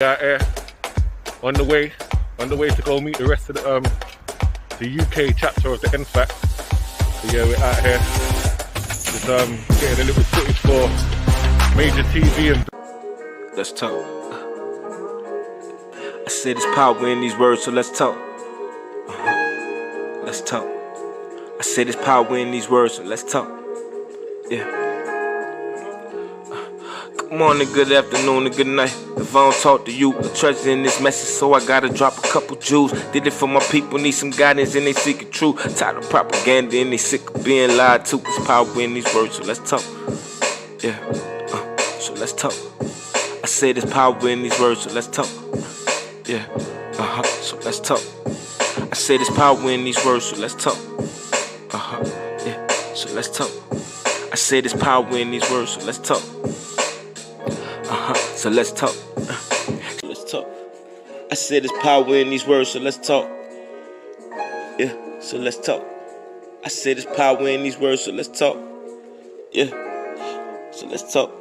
out here on the way to go meet the rest of the UK chapter of the NFAC. So yeah, we're out here just getting a little footage for major TV and. Let's talk. I said there's power in these words, so let's talk. Let's talk. I said there's power in these words, so let's talk. Yeah. Good morning, good afternoon, and good night. If I don't talk to you, the treasure in this message, so I gotta drop a couple jewels. Did it for my people, need some guidance, and they seek it true. Tired of propaganda, and they sick of being lied to. There's power in these words, so let's talk. Yeah. So let's talk. I said there's power in these words, so let's talk. Yeah. So let's talk. I said there's power in these words, so let's talk. Yeah. So let's talk. I said there's power in these words, so let's talk. So let's talk. So let's talk. I said there's power in these words, so let's talk. Yeah. So let's talk. I said there's power in these words, so let's talk. Yeah. So let's talk.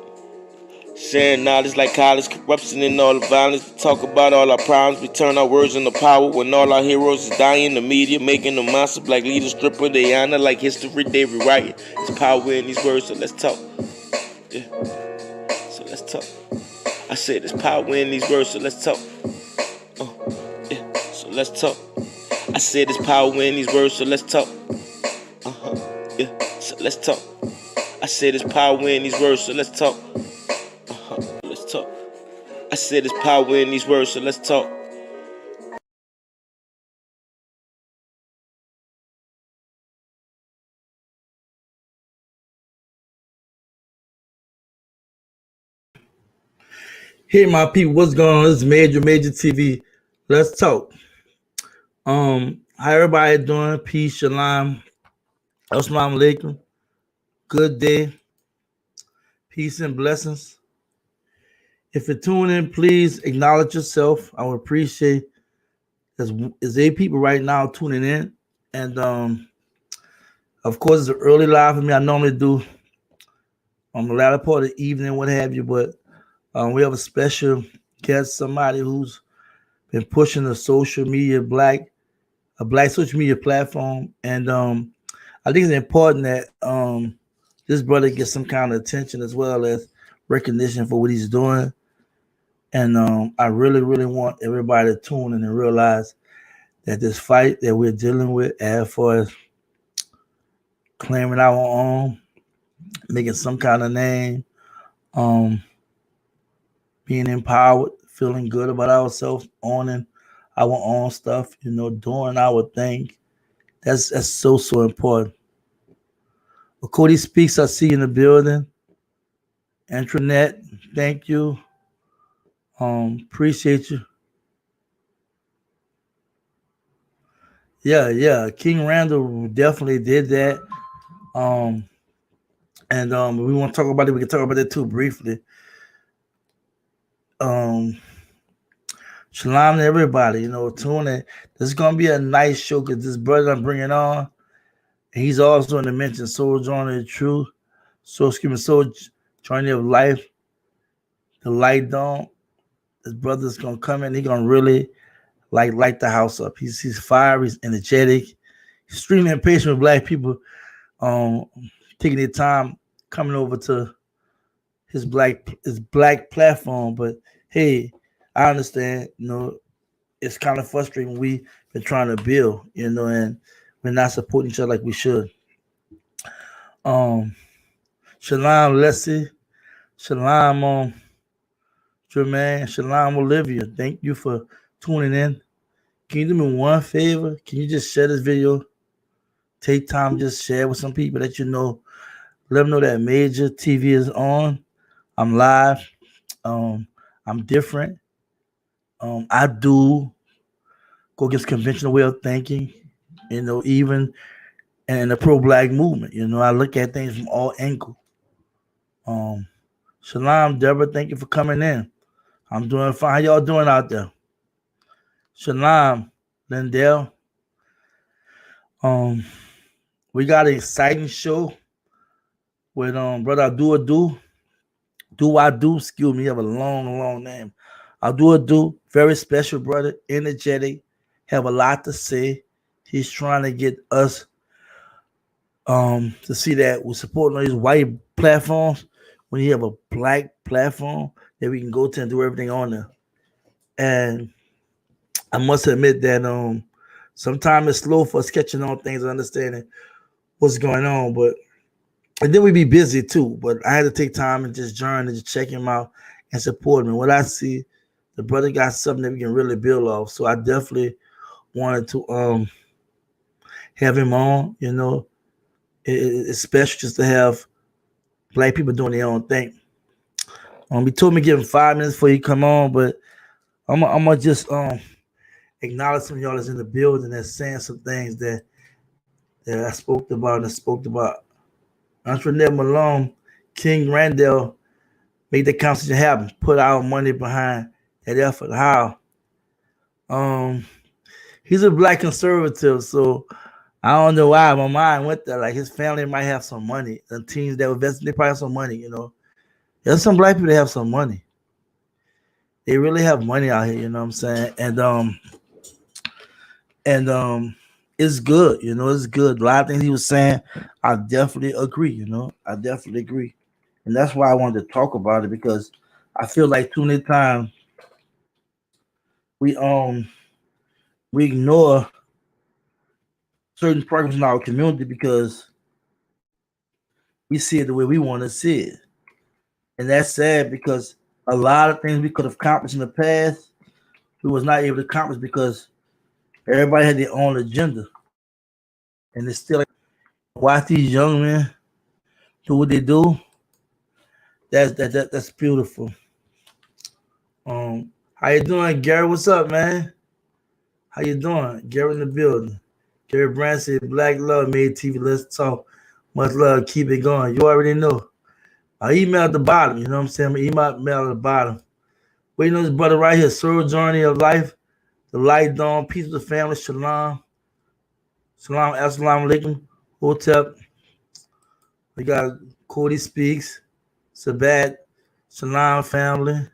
Sharing knowledge like college, corruption and all the violence. We talk about all our problems, we turn our words into power. When all our heroes is dying, the media making them monster. Black leaders stripper, they honor like history, they rewrite it. There's power in these words, so let's talk. Yeah. So let's talk. I said there's power in these words, so let's talk. Yeah. So let's talk. I said there's power in these words, so let's talk. Yeah. So let's talk. I said there's power in these words, so let's talk. Let's talk. I said there's power in these words, so let's talk. Hey my people, what's going on? This is Major TV. Let's talk. How everybody doing? Peace, shalom, assalamu alaikum. Good day, peace and blessings. If you're tuning in, please acknowledge yourself. I would appreciate there's 8 people right now tuning in, and of course it's an early live for me. I normally do on the latter part of the evening, what have you, but we have a special guest, somebody who's been pushing the social media black social media platform, and I think it's important that this brother gets some kind of attention as well as recognition for what he's doing. And I really, really want everybody to tune in and realize that this fight that we're dealing with, as far as claiming our own, making some kind of name, being empowered, feeling good about ourselves, owning our own stuff, doing our thing. That's so important. Well, Cody Speaks, I see you in the building. Intranet, thank you. Appreciate you. Yeah. King Randall definitely did that. And we want to talk about it. We can talk about it too briefly. Shalom to everybody, tune in. This is gonna be a nice show because this brother I'm bringing on, he's also in the mention Soul Journey of Truth, Soul Journey of Life, the Light Dawn. This brother's gonna come in. He's gonna really light the house up. He's fire. He's energetic. He's extremely impatient with black people. Taking their time coming over to his black platform. But hey, I understand. It's kind of frustrating. We've been trying to build, and we're not supporting each other like we should. Shalom, Leslie. Shalom, Jermaine. Shalom, Olivia. Thank you for tuning in. Can you do me one favor? Can you just share this video? Take time, just share with some people that you know. Let them know that Major TV is on. I'm live. I'm different. I do go against conventional way of thinking, even in the pro-black movement. I look at things from all angles. Shalom, Deborah, thank you for coming in. I'm doing fine. How y'all doing out there? Shalom, Lindell. We got an exciting show with brother Do I Do. Excuse me, you have a long name. Abdul very special brother, energetic, have a lot to say. He's trying to get us to see that we're supporting these white platforms when you have a black platform that we can go to and do everything on there. And I must admit that sometimes it's slow for us catching on things and understanding what's going on, but and then we be busy too. But I had to take time and just journal and just check him out and support him. And what I see, the brother got something that we can really build off. So I definitely wanted to have him on. You know, it's special just to have black people doing their own thing. He told me to give him 5 minutes before he come on, but I'm gonna just acknowledge some of y'all that's in the building that's saying some things that I spoke about. Antoinette Malone, King Randall made the conversation happen, put our money behind that effort. How? He's a black conservative, so I don't know why my mind went there. Like his family might have some money. The teams that invest, they probably have some money, you know. There's some black people that have some money. They really have money out here, you know what I'm saying? And it's good, you know, it's good. A lot of things he was saying, I definitely agree, you know. I definitely agree. And that's why I wanted to talk about it, because I feel like too many times we ignore certain programs in our community because we see it the way we want to see it. And that's sad, because a lot of things we could have accomplished in the past, we was not able to accomplish because everybody had their own agenda. And it's still like, watch these young men do what they do. That's beautiful. How you doing, Gary? What's up, man? How you doing? Gary in the building. Gary Brand said, Black Love made TV. Let's talk. Much love. Keep it going. You already know. Email at the bottom. You know what I'm saying? Email at the bottom. Waiting on this brother right here. Soul Journey of Life. The Light Dawn. Peace of the family. Shalom. Shalom. Assalamu alaikum. Hotep. We got Cody Speaks. Sabat. Shalom family.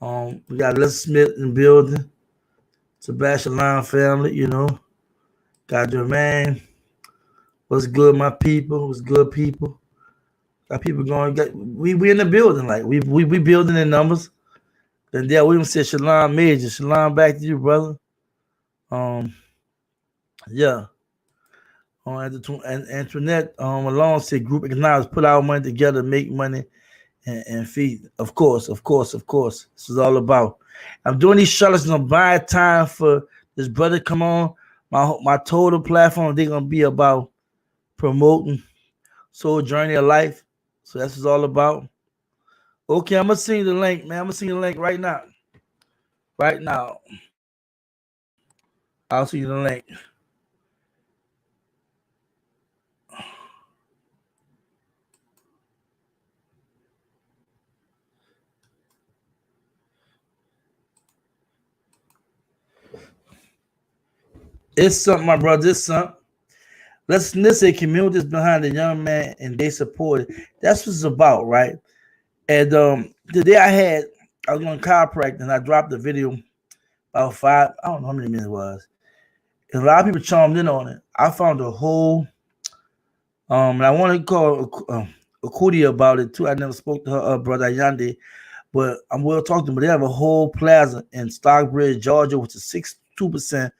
We got Les Smith in the building. Sabat Shalom family, you know. Got Jermaine. What's good, my people? What's good, people? Got people going. We in the building, like we building in numbers. And there William said Shalom Major. Shalom back to you, brother. Yeah. And Antoinette Malone said group economics, put our money together, make money and feed. Of course. This is all about. I'm doing these shoutouts and I'm buying time for this brother come on. My total platform, they're gonna be about promoting Soul Journey of Life. So that's what it's all about. Okay, I'm gonna send you the link, man. I'm gonna send you the link right now. Right now. I'll send you the link. It's something, my brother. It's something. Let's say communities behind the young man and they support it. That's what it's about, right? And the day I was going chiropractic and I dropped the video about 5, I don't know how many minutes it was. And a lot of people chimed in on it. I found a whole, and I want to call Akudia about it too. I never spoke to her brother Yande, but I'm well talking to them. But they have a whole plaza in Stockbridge, Georgia, which is 62%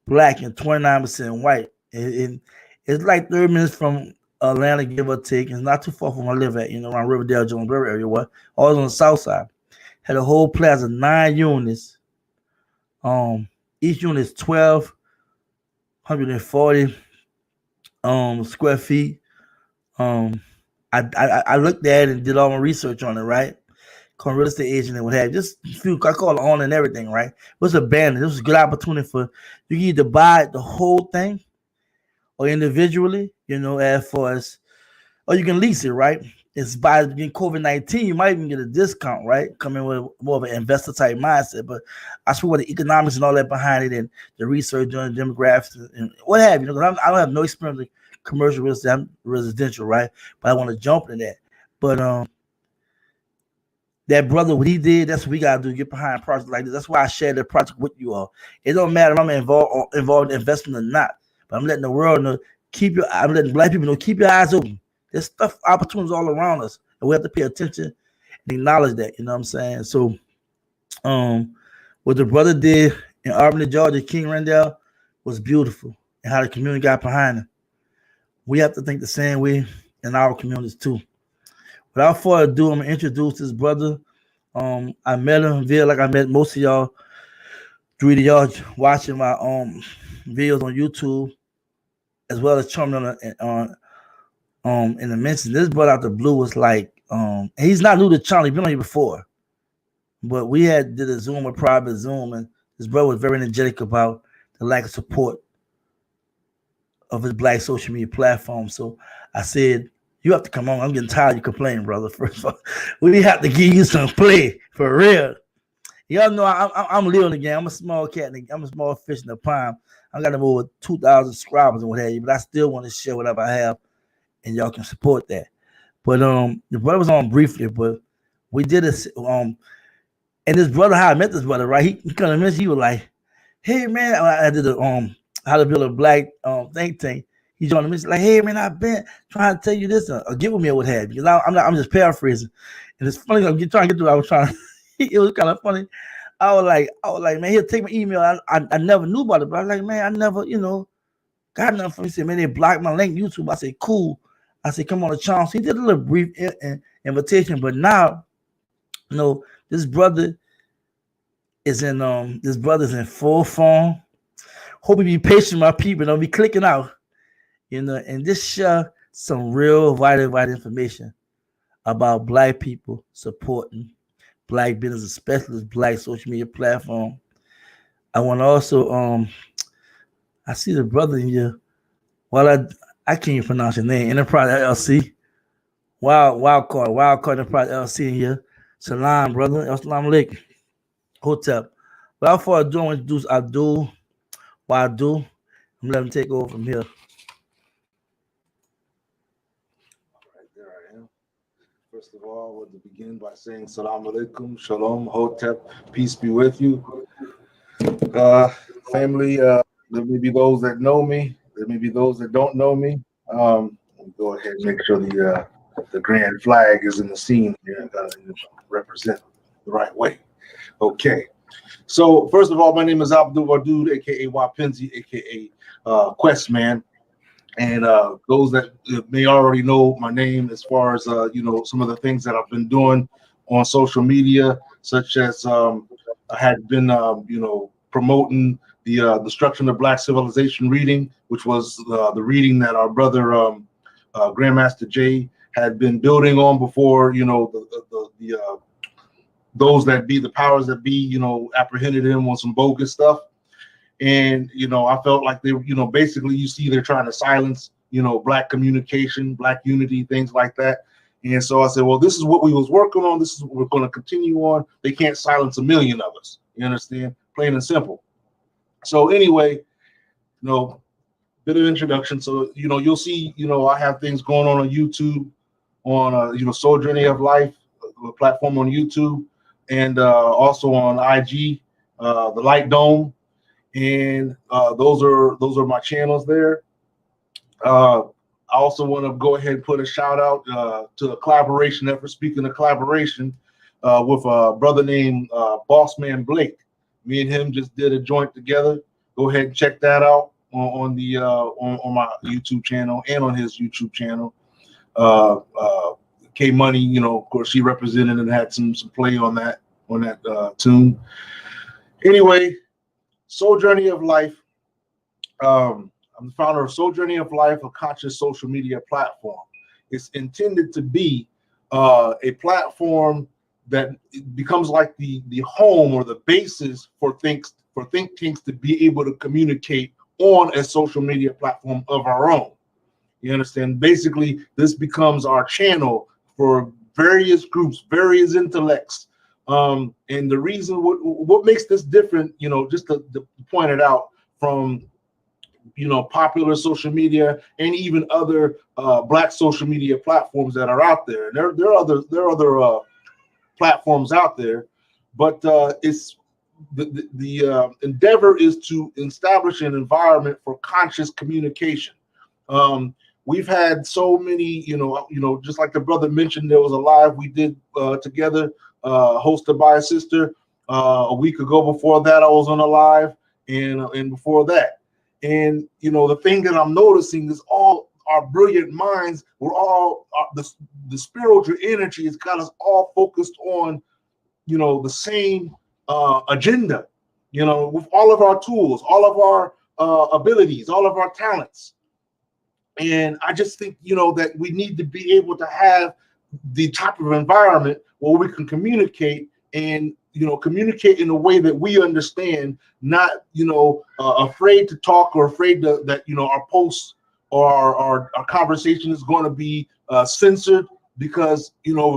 black and 29% white. And it's like 30 minutes from Atlanta, give or take. It's not too far from where I live at, you know, around Riverdale, Jonesboro area. What? Always on the south side. Had a whole plaza, 9 units. Each unit is 1,240 square feet. I looked at it and did all my research on it, right? Called real estate agent and what have you. Just few, I call it on and everything, right? It was abandoned. This was a good opportunity for you can either buy the whole thing or individually, you know, as far as, or you can lease it, right? It's by COVID-19, you might even get a discount, right? Coming with more of an investor type mindset. But I spoke about the economics and all that behind it and the research on the demographics and what have you. You know, I don't have no experience with commercial real estate, I'm residential, right? But I want to jump into that. But that brother, what he did, that's what we gotta do. Get behind projects like this. That's why I share the project with you all. It don't matter if I'm involved in investment or not, but I'm letting the world know. I'm letting black people know. Keep your eyes open. There's stuff, opportunities all around us, and we have to pay attention and acknowledge that. You know what I'm saying? So, what the brother did in Albany, Georgia, King Rendell, was beautiful, and how the community got behind him. We have to think the same way in our communities too. Without further ado, I'm gonna introduce this brother. I met him via, like I met most of y'all, 3 of y'all watching my videos on YouTube, as well as chuming on in the mention. This brother out the blue was like, he's not new to channel, he's been on here before. But we did a Zoom, a private Zoom, and this brother was very energetic about the lack of support of his black social media platform. So I said, you have to come on. I'm getting tired of you complaining, brother. First of all, we have to give you some play for real. Y'all know I'm little again. I'm a small cat. I'm a small fish in the pond. I got over 2,000 subscribers and what have you, but I still want to share whatever I have, and y'all can support that. But the brother was on briefly, but we did this. And this brother, how I met this brother, right? He kind of mentioned, he was like, "Hey man," I did the how to build a black think tank. He joined me. He's like, "Hey man, I've been trying to tell you this, or get with me or what have you." Because I'm just paraphrasing, and it's funny. I'm trying to get to what I was trying. It was kind of funny. I was like, man, he'll take my email. I never knew about it, but I was like, man, I never, got nothing from him. He said, man, they blocked my link YouTube. I said, cool. I said, come on the chance. He did a little brief invitation, but now, this brother is in full form. Hope you be patient, my people. Don't be clicking out. And this share some real vital information about black people supporting black business, especially black social media platform. I want to also I see the brother in here. Well, I can't even pronounce your name. Enterprise LLC. Wildcard Enterprise LLC in here. Salam, brother. Assalamu alaikum. Hotep. Without further ado, I want to introduce Abdul. I'm letting him take over from here. First of all, I want to begin by saying Salam alaikum, Shalom, Hotep, peace be with you. Family, there may be those that know me, there may be those that don't know me. Go ahead and make sure the grand flag is in the scene here and represent the right way. Okay. So, first of all, my name is Abdul Wadud, aka Wapenzi, aka Questman. And those that may already know my name, as far as some of the things that I've been doing on social media, such as I had been promoting the Destruction of Black Civilization reading, which was the reading that our brother Grandmaster Jay had been building on before those that be the powers that be apprehended him on some bogus stuff. And, I felt like they, basically you see they're trying to silence, black communication, black unity, things like that. And so I said, well, this is what we was working on. This is what we're going to continue on. They can't silence a million of us. You understand? Plain and simple. So anyway, bit of introduction. So, you'll see, I have things going on YouTube, on, Soul Journey of Life, a platform on YouTube, and also on IG, the Light Dome. And those are my channels there. I also want to go ahead and put a shout out to a collaboration effort. Speaking of collaboration, with a brother named Bossman Blake. Me and him just did a joint together. Go ahead and check that out on my YouTube channel and on his YouTube channel. K Money, of course, she represented and had some play on that tune. Anyway. Soul Journey of Life. I'm the founder of Soul Journey of Life, a conscious social media platform. It's intended to be a platform that becomes like the home or the basis for think tanks to be able to communicate on a social media platform of our own. You understand? Basically, this becomes our channel for various groups, various intellects. And the reason what makes this different, just to point it out from, popular social media and even other black social media platforms that are out there. There are other platforms out there, but it's the endeavor is to establish an environment for conscious communication. We've had so many, just like the brother mentioned, there was a live we did together, hosted by a sister a week ago. Before that, I was on a live, and before that, and the thing that I'm noticing is all our brilliant minds, we're all the spiritual energy has got us all focused on, the same agenda, with all of our tools, all of our abilities, all of our talents. And I just think, that we need to be able to have the type of environment where we can communicate and, communicate in a way that we understand, not, afraid to talk or afraid that, our posts or our conversation is going to be censored because,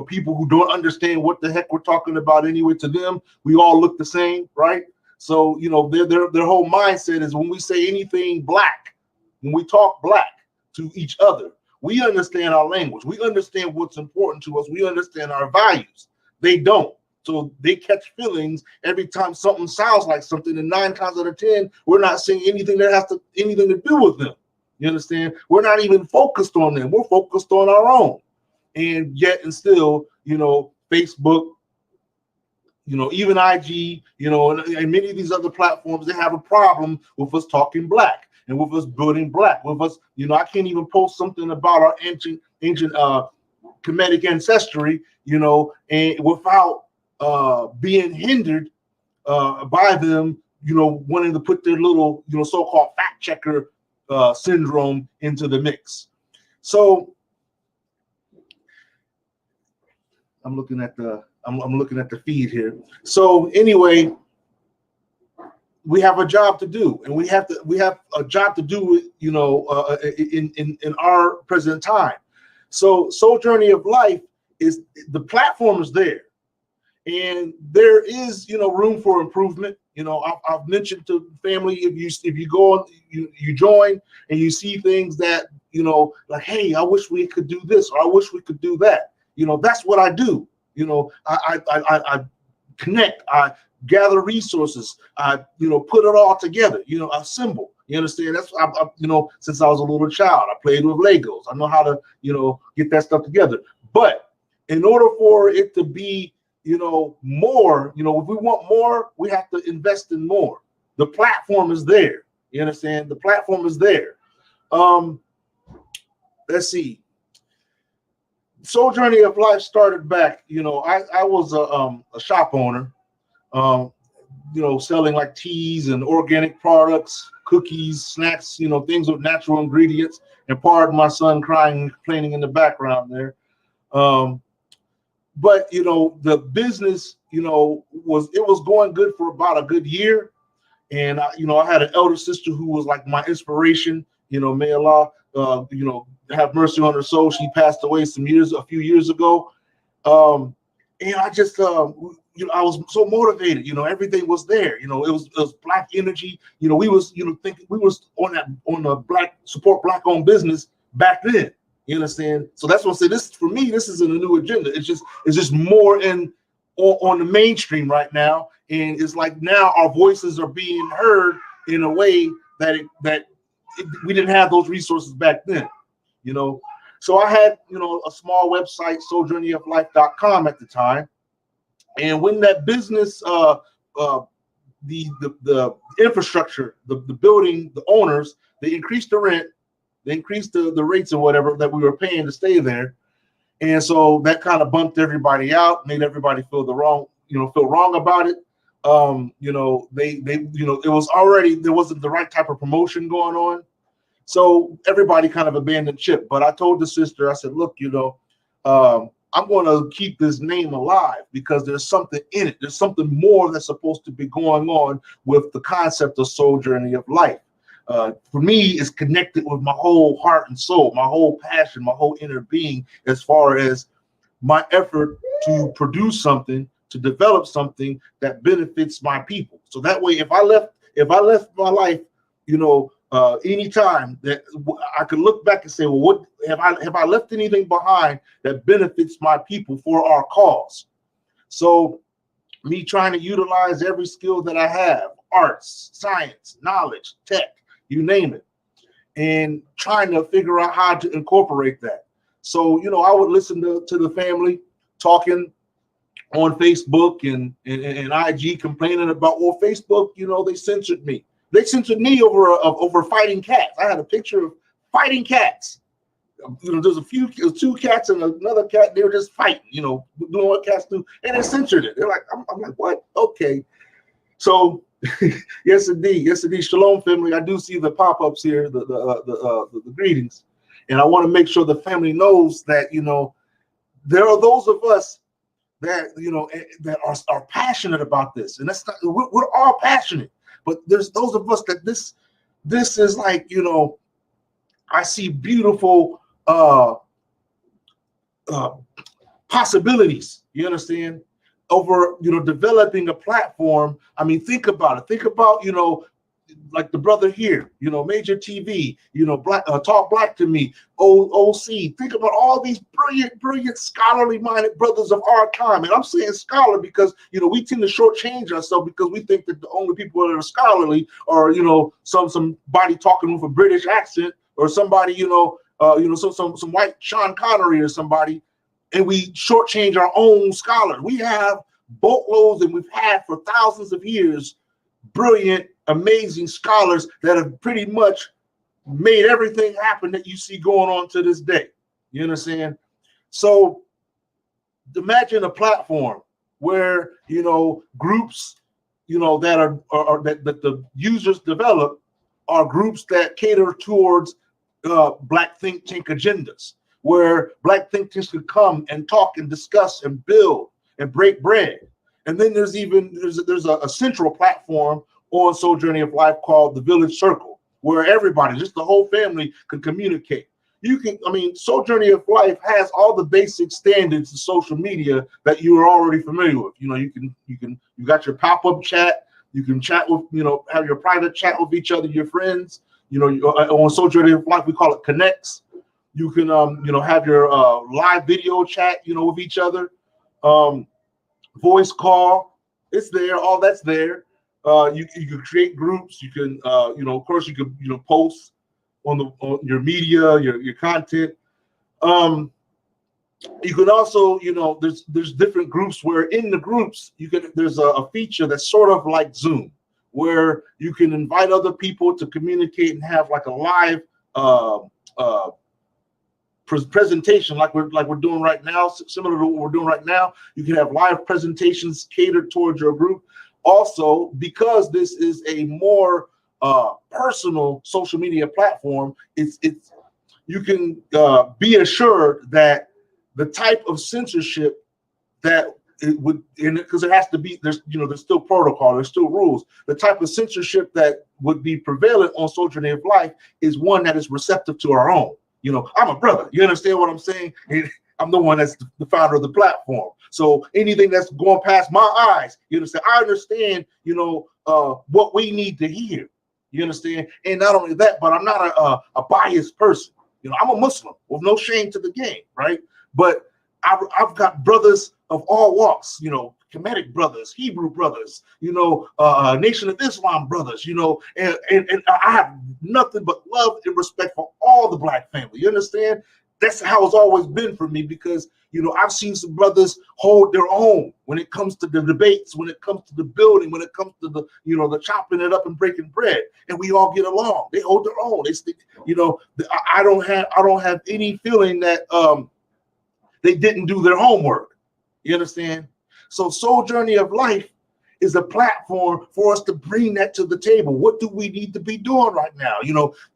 people who don't understand what the heck we're talking about anyway, to them, we all look the same, right? So, their whole mindset is when we say anything black, when we talk black to each other, we understand our language. We understand what's important to us. We understand our values. They don't. So they catch feelings every time something sounds like something, and 9 times out of 10, we're not saying anything that has anything to do with them. You understand? We're not even focused on them. We're focused on our own. And yet and still, Facebook, even IG, and many of these other platforms, they have a problem with us talking black and with us building black, with us, I can't even post something about our ancient Kemetic ancestry, and without being hindered by them, wanting to put their little, so-called fact checker syndrome into the mix. So I'm looking at the feed here. So anyway, we have a job to do, and we have a job to do, in our present time. So Soul Journey of Life is, the platform is there, and there is, room for improvement. I've mentioned to family, if you go on, you join and you see things that, like, hey, I wish we could do this, or I wish we could do that. That's what I do. I connect, I gather resources, I put it all together, assemble. You understand? That's since I was a little child, I played with Legos. I know how to get that stuff together. But in order for it to be more, if we want more, we have to invest in more. The platform is there. You understand? The platform is there. Let's see. Soul Journey of Life started back. I was a shop owner. Selling like teas and organic products, cookies, snacks, things with natural ingredients, and pardon my son crying and complaining in the background there. But the business, was going good for about a good year. And I had an elder sister who was like my inspiration, may Allah, have mercy on her soul. She passed away a few years ago. And I just, I was so motivated. Everything was there. It was black energy. We was, thinking we was on a black support black owned business back then. You understand? So that's what I say. This for me, this isn't a new agenda. It's just more on the mainstream right now. And it's like now our voices are being heard in a way that we didn't have those resources back then. So I had, a small website, souljourneyoflife.com at the time. And when that business, the infrastructure, the building, the owners, they increased the rent, they increased the rates or whatever that we were paying to stay there. And so that kind of bumped everybody out, made everybody feel wrong about it. It was already, there wasn't the right type of promotion going on. So everybody kind of abandoned ship. But I told the sister, I said, look, I'm going to keep this name alive because there's something in it. There's something more that's supposed to be going on with the concept of Soul Journey of Life. For me, it's connected with my whole heart and soul, my whole passion, my whole inner being, as far as my effort to produce something, to develop something that benefits my people. So that way, if I left my life, anytime that I could look back and say, well, what have I left anything behind that benefits my people for our cause? So me trying to utilize every skill that I have, arts, science, knowledge, tech, you name it, and trying to figure out how to incorporate that. So, I would listen to the family talking on Facebook and IG complaining about, well, Facebook, they censored me. They censored me over fighting cats. I had a picture of fighting cats. There's two cats and another cat. They were just fighting, doing what cats do, and they censored it. They're like, I'm like, what? Okay. So, yes, indeed. Shalom, family. I do see the pop-ups here, the greetings, and I want to make sure the family knows that there are those of us that that are passionate about this, and that's not, we're all passionate, but there's those of us that this is like, I see beautiful possibilities, you understand, over developing a platform. I mean, think about it. Think about like the brother here, Major TV, Black Talk Black to Me, OC. Think about all these brilliant scholarly minded brothers of our time. And I'm saying scholar because we tend to shortchange ourselves because we think that the only people that are scholarly are somebody talking with a British accent, or somebody some white Sean Connery or somebody, and we shortchange our own scholars. We have boatloads, and we've had for thousands of years, brilliant, amazing scholars that have pretty much made everything happen that you see going on to this day. You understand? So imagine a platform where groups that are that the users develop are groups that cater towards Black think tank agendas, where Black think tanks could come and talk and discuss and build and break bread. And then there's a central platform on Soul Journey of Life called the Village Circle, where everybody, just the whole family, can communicate. Soul Journey of Life has all the basic standards of social media that you are already familiar with. You got your pop-up chat. You can chat with, have your private chat with each other, your friends. On Soul Journey of Life, we call it connects. You can, have your live video chat, with each other. Voice call, it's there. All that's there. You can create groups. You can, of course, you can, post on your media, your content. You can also, there's different groups where in the groups there's a feature that's sort of like Zoom, where you can invite other people to communicate and have like a live presentation, like we're doing right now, similar to what we're doing right now. You can have live presentations catered towards your group. Also, because this is a more personal social media platform, you can be assured that the type of censorship that it would, because it has to be, there's still protocol, there's still rules. The type of censorship that would be prevalent on Soul Journey of Life is one that is receptive to our own. I'm a brother. You understand what I'm saying? I'm the one that's the founder of the platform. So anything that's going past my eyes, you understand? I understand, what we need to hear. You understand? And not only that, but I'm not a biased person. I'm a Muslim with no shame to the game, right? But I've got brothers of all walks, Kemetic brothers, Hebrew brothers, Nation of Islam brothers, and I have nothing but love and respect for all the Black family. You understand? That's how it's always been for me, because, I've seen some brothers hold their own when it comes to the debates, when it comes to the building, when it comes to the, the chopping it up and breaking bread, and we all get along. They hold their own. They stick, I don't have any feeling that they didn't do their homework. You understand? So Soul Journey of Life is a platform for us to bring that to the table. What do we need to be doing right now?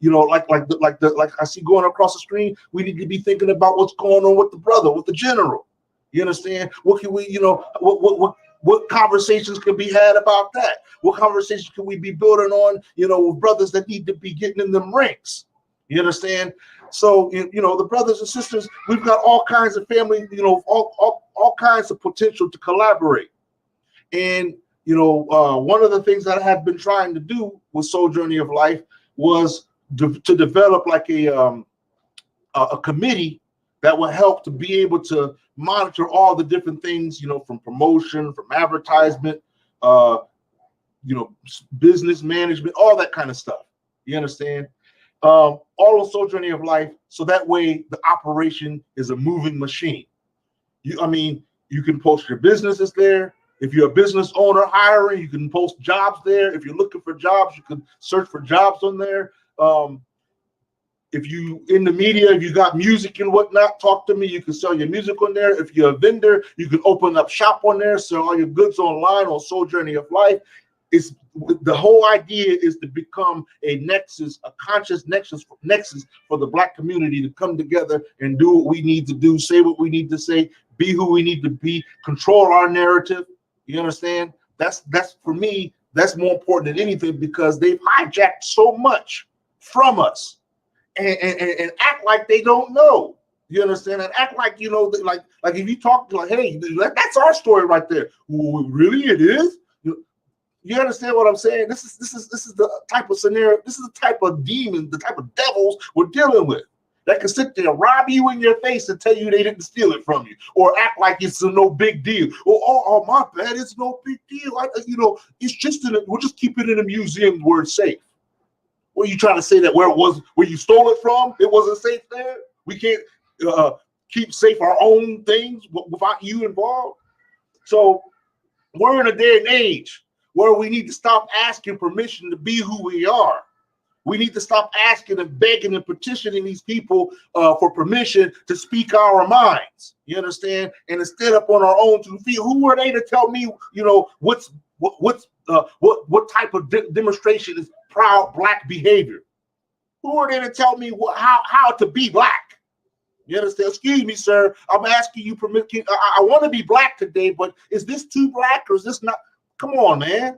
Like I see going across the screen, we need to be thinking about what's going on with the brother, with the general. You understand? What can we, what conversations can be had about that? What conversations can we be building on, with brothers that need to be getting in them ranks? You understand? So, the brothers and sisters, we've got all kinds of family, all kinds of potential to collaborate. And, one of the things that I have been trying to do with Soul Journey of Life was to develop like a committee that will help to be able to monitor all the different things, from promotion, from advertisement, business management, all that kind of stuff. You understand? All on Soul Journey of Life, so that way the operation is a moving machine. You can post your businesses there. If you're a business owner hiring, you can post jobs there. If you're looking for jobs, you can search for jobs on there. If you in the media, if you got music and whatnot, talk to me. You can sell your music on there. If you're a vendor, you can open up shop on there, sell all your goods online on Soul Journey of Life. It's the whole idea is to become a nexus, a conscious nexus for the Black community to come together and do what we need to do, say what we need to say, be who we need to be, control our narrative. You understand? That's for me, that's more important than anything, because they've hijacked so much from us and act like they don't know. You understand? And act like, like if you talk like, hey, that's our story right there. Well, really, it is? You understand what I'm saying? This is the type of scenario, this is the type of demon, the type of devils we're dealing with, that can sit there, rob you in your face and tell you they didn't steal it from you, or act like it's no big deal. Oh, my bad, it's no big deal. It's just we'll just keep it in a museum where it's safe. What are you trying to say, that where you stole it from, it wasn't safe there? We can't keep safe our own things without you involved? So we're in a day and age where we need to stop asking permission to be who we are. We need to stop asking and begging and petitioning these people for permission to speak our minds. You understand? And to stand up on our own 2 feet. Who are they to tell me, what type of demonstration is proud Black behavior? Who are they to tell me how to be Black? You understand? Excuse me, sir. I'm asking you permission. I want to be Black today, but is this too Black or is this not? Come on, man.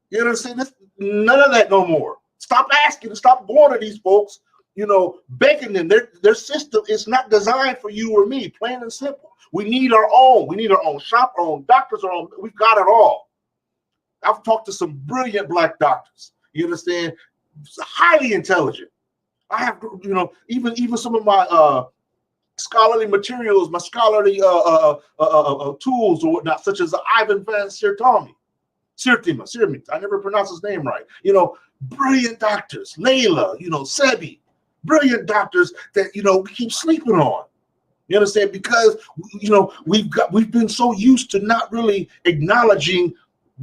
You understand? None of that no more. Stop asking. Stop going to these folks, begging them. Their system is not designed for you or me, plain and simple. We need our own. We need our own shop, our own doctors, our own. We've got it all. I've talked to some brilliant Black doctors. You understand? Highly intelligent. I have, even some of my scholarly materials, my scholarly tools or whatnot, such as Ivan Van Sertima. I never pronounce his name right. Brilliant doctors, Layla, Sebi, brilliant doctors that we keep sleeping on. You understand? Because we've been so used to not really acknowledging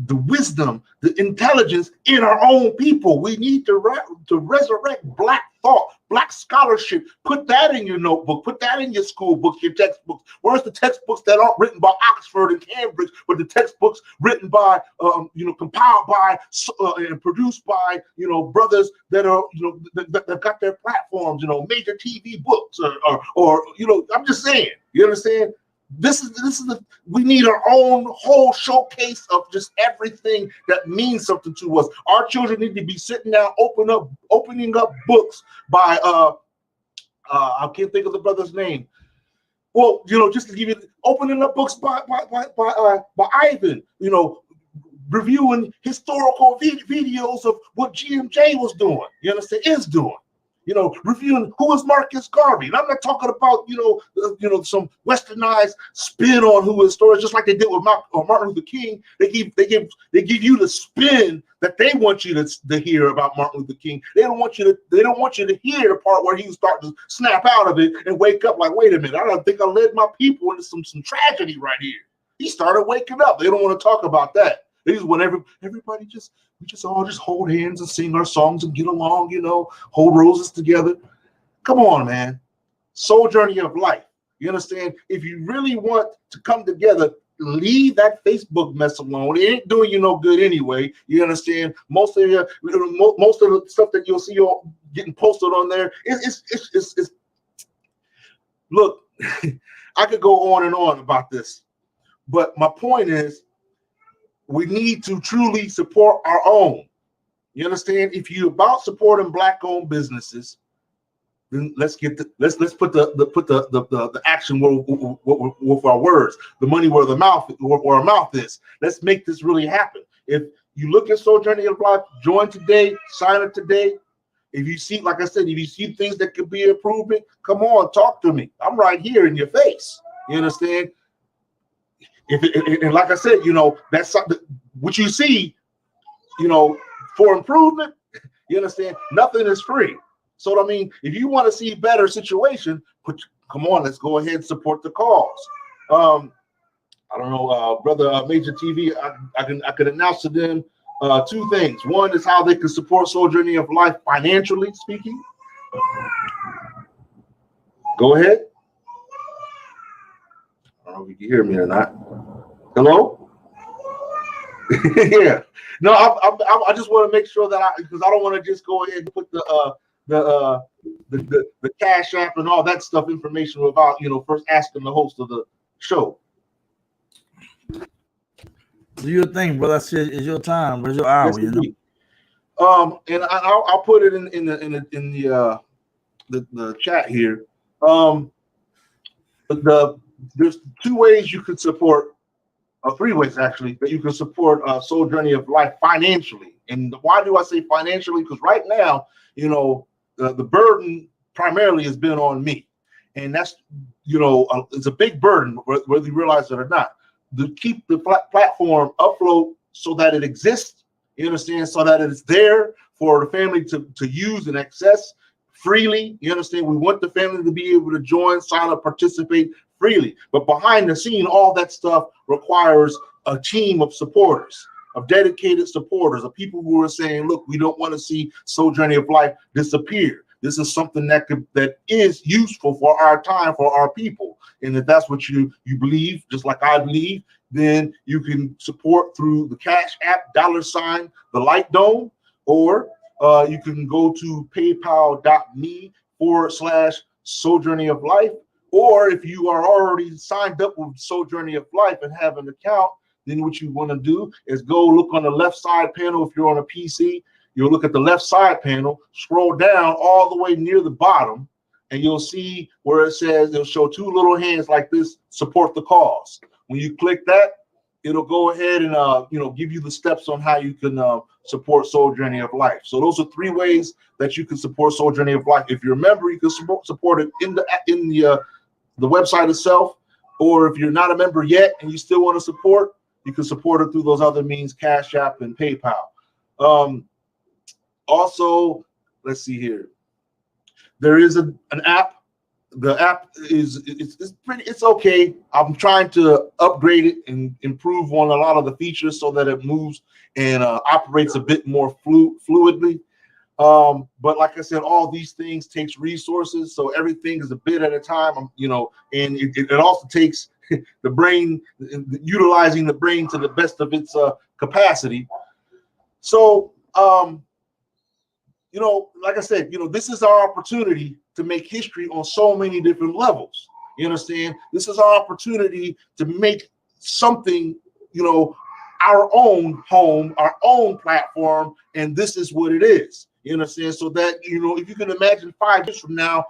the wisdom, the intelligence in our own people. We need to resurrect Black thought, Black scholarship. Put that in your notebook. Put that in your school books, your textbooks. Where's the textbooks that aren't written by Oxford and Cambridge, but the textbooks written by, compiled by and produced by, brothers that are, that got their platforms, major TV books, or I'm just saying. You understand? This is we need our own whole showcase of just everything that means something to us. Our children need to be sitting down, opening up books by I can't think of the brother's name. Well, just to give you, opening up books by Ivan, reviewing historical videos of what GMJ was doing. You understand? Is doing. Reviewing who is Marcus Garvey. And I'm not talking about, some westernized spin on who his story is, just like they did with Martin Luther King. They give you the spin that they want you to hear about Martin Luther King. They don't want you to hear the part where he was starting to snap out of it and wake up like, wait a minute, I don't think I led my people into some tragedy right here. He started waking up. They don't want to talk about that. They just want everybody we just all hold hands and sing our songs and get along, hold roses together. Come on, man. Soul Journey of Life. You understand? If you really want to come together, leave that Facebook mess alone. It ain't doing you no good anyway. You understand? Most of the stuff that you'll see getting posted on there is look, I could go on and on about this, but my point is, we need to truly support our own. You understand? If you're about supporting Black-owned businesses, then let's put the action with our words, the money where our mouth is. Let's make this really happen. If you look at Soul Journey of Life, join today, sign up today. If you see, like I said, if you see things that could be improvement, come on, talk to me. I'm right here in your face. You understand? And like I said, that's something what you see, for improvement. You understand? Nothing is free. So I mean, if you want to see better situation, come on, let's go ahead and support the cause. I don't know, brother Major TV. I could announce to them two things. One is how they can support Soul Journey of Life financially speaking. Go ahead. I don't know if you can hear me or not. Hello? Yeah. No, I just want to make sure that because I don't want to just go ahead and put the Cash App and all that stuff information without first asking the host of the show. Do your thing, brother. I said it's your time, but it's your hour. Yes, and I'll put it in the chat here. There's two ways you could support, three ways actually, that you can support Soul Journey of Life financially. And why do I say financially? Because right now, the burden primarily has been on me, and that's it's a big burden whether you realize it or not, to keep the platform afloat so that it exists. You understand? So that it's there for the family to use and access freely. You understand? We want the family to be able to join, sign up, participate freely. But behind the scene, all that stuff requires a team of supporters, of dedicated supporters, of people who are saying, look, we don't want to see Soul Journey of Life disappear. This is something that is useful for our time, for our people. And if that's what you believe, just like I believe, then you can support through the Cash App, $, the Light Dome, or you can go to paypal.me/Soul Journey of Life. Or if you are already signed up with Soul Journey of Life and have an account, then what you want to do is go look on the left side panel. If you're on a PC, you'll look at the left side panel, scroll down all the way near the bottom, and you'll see where it says, it'll show two little hands like this, support the cause. When you click that, it'll go ahead and give you the steps on how you can support Soul Journey of Life. So those are three ways that you can support Soul Journey of Life. If you're a member, you can support it in the website itself, or if you're not a member yet and you still want to support, you can support it through those other means, Cash App and PayPal. Also, let's see here. There is an app. The app it's okay. I'm trying to upgrade it and improve on a lot of the features so that it moves and operates a bit more fluidly. But like I said, all these things takes resources, so everything is a bit at a time. And it also takes the brain, utilizing the brain to the best of its capacity. So like I said, this is our opportunity to make history on so many different levels. You understand? This is our opportunity to make something, our own home, our own platform, and this is what it is. You understand? So that, if you can imagine 5 years from now,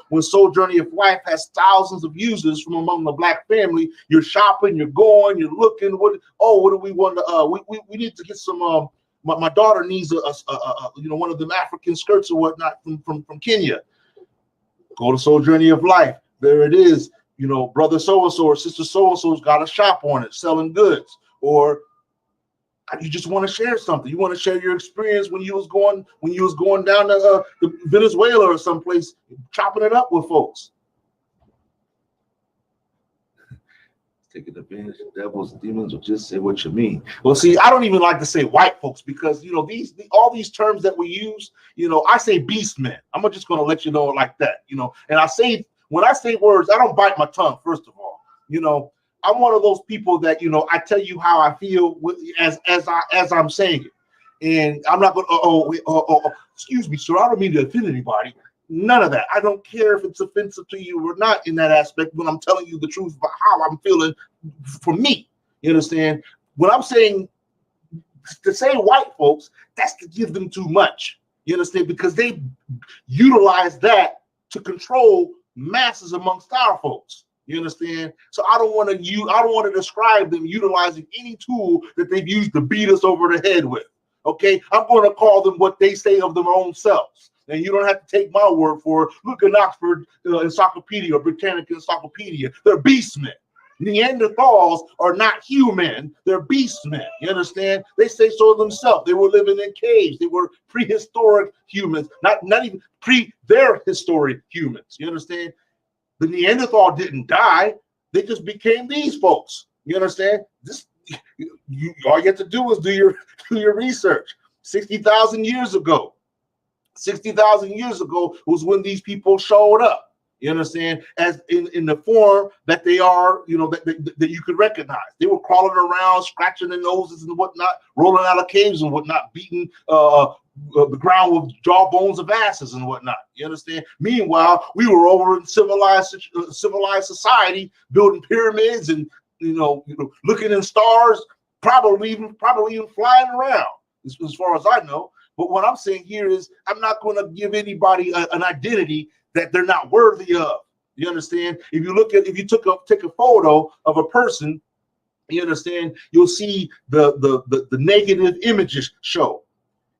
when Soul Journey of Life has thousands of users from among the Black family, you're shopping, you're going, you're looking, what do we want to, we need to get some, my daughter needs one of them African skirts or whatnot from Kenya. Go to Soul Journey of Life. There it is. Brother so-and-so or sister so-and-so's got a shop on it selling goods. Or you just want to share something. You want to share your experience when you was going down to Venezuela or someplace, chopping it up with folks. Taking advantage of devils, demons, or just say what you mean. Well, see, I don't even like to say white folks because all these terms that we use, I say beast men. I'm just going to let you know like that, and when I say words, I don't bite my tongue. First of all, I'm one of those people that I tell you how I feel as I'm saying it, and I'm not going to excuse me, sir, I don't mean to offend anybody. None of that. I don't care if it's offensive to you or not in that aspect when I'm telling you the truth about how I'm feeling for me. You understand? When I'm saying to say white folks, that's to give them too much. You understand? Because they utilize that to control masses amongst our folks. You understand? So I don't want to describe them utilizing any tool that they've used to beat us over the head with. Okay, I'm going to call them what they say of their own selves. And you don't have to take my word for it. Look at Oxford Encyclopedia or Britannica Encyclopedia. They're beastmen. Neanderthals are not human. They're beastmen. You understand? They say so themselves. They were living in caves. They were prehistoric humans, not even their historic humans. You understand? The Neanderthal didn't die. They just became these folks. You understand? All you have to do is do your research. 60,000 years ago. 60,000 years ago was when these people showed up. You understand? As in the form that they are, that you could recognize. They were crawling around, scratching their noses and whatnot, rolling out of caves and whatnot, beating the ground with jawbones of asses and whatnot. You understand? Meanwhile, we were over in civilized society, building pyramids and looking in stars, probably even flying around, as far as I know. But what I'm saying here is, I'm not going to give anybody an identity that they're not worthy of. You understand? If you take a photo of a person, you understand, you'll see the negative images show.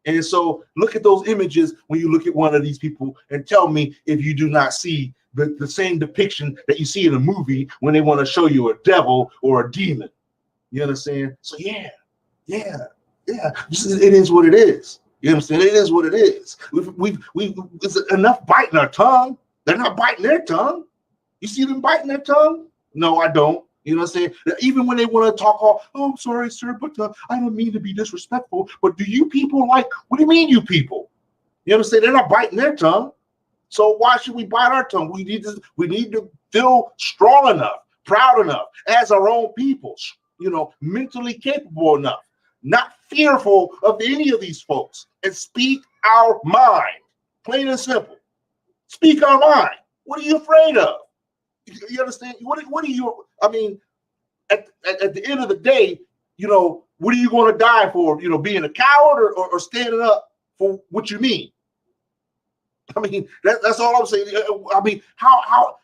And so look at those images when you look at one of these people and tell me if you do not see the same depiction that you see in a movie when they want to show you a devil or a demon. You understand? So yeah. It is what it is. You understand? It is what it is. We've it's enough biting our tongue. They're not biting their tongue. You see them biting their tongue? No, I don't. You know what I'm saying? Even when they want to talk, oh, I'm sorry, sir, but I don't mean to be disrespectful. But do you people what do you mean, you people? You understand? They're not biting their tongue. So why should we bite our tongue? We need to feel strong enough, proud enough as our own people, mentally capable enough, not fearful of any of these folks, and speak our mind, plain and simple. Speak our mind. What are you afraid of? You understand? What are you? I mean, at the end of the day, what are you going to die for? Being a coward or standing up for what you mean? I mean, that's all I'm saying. I mean, how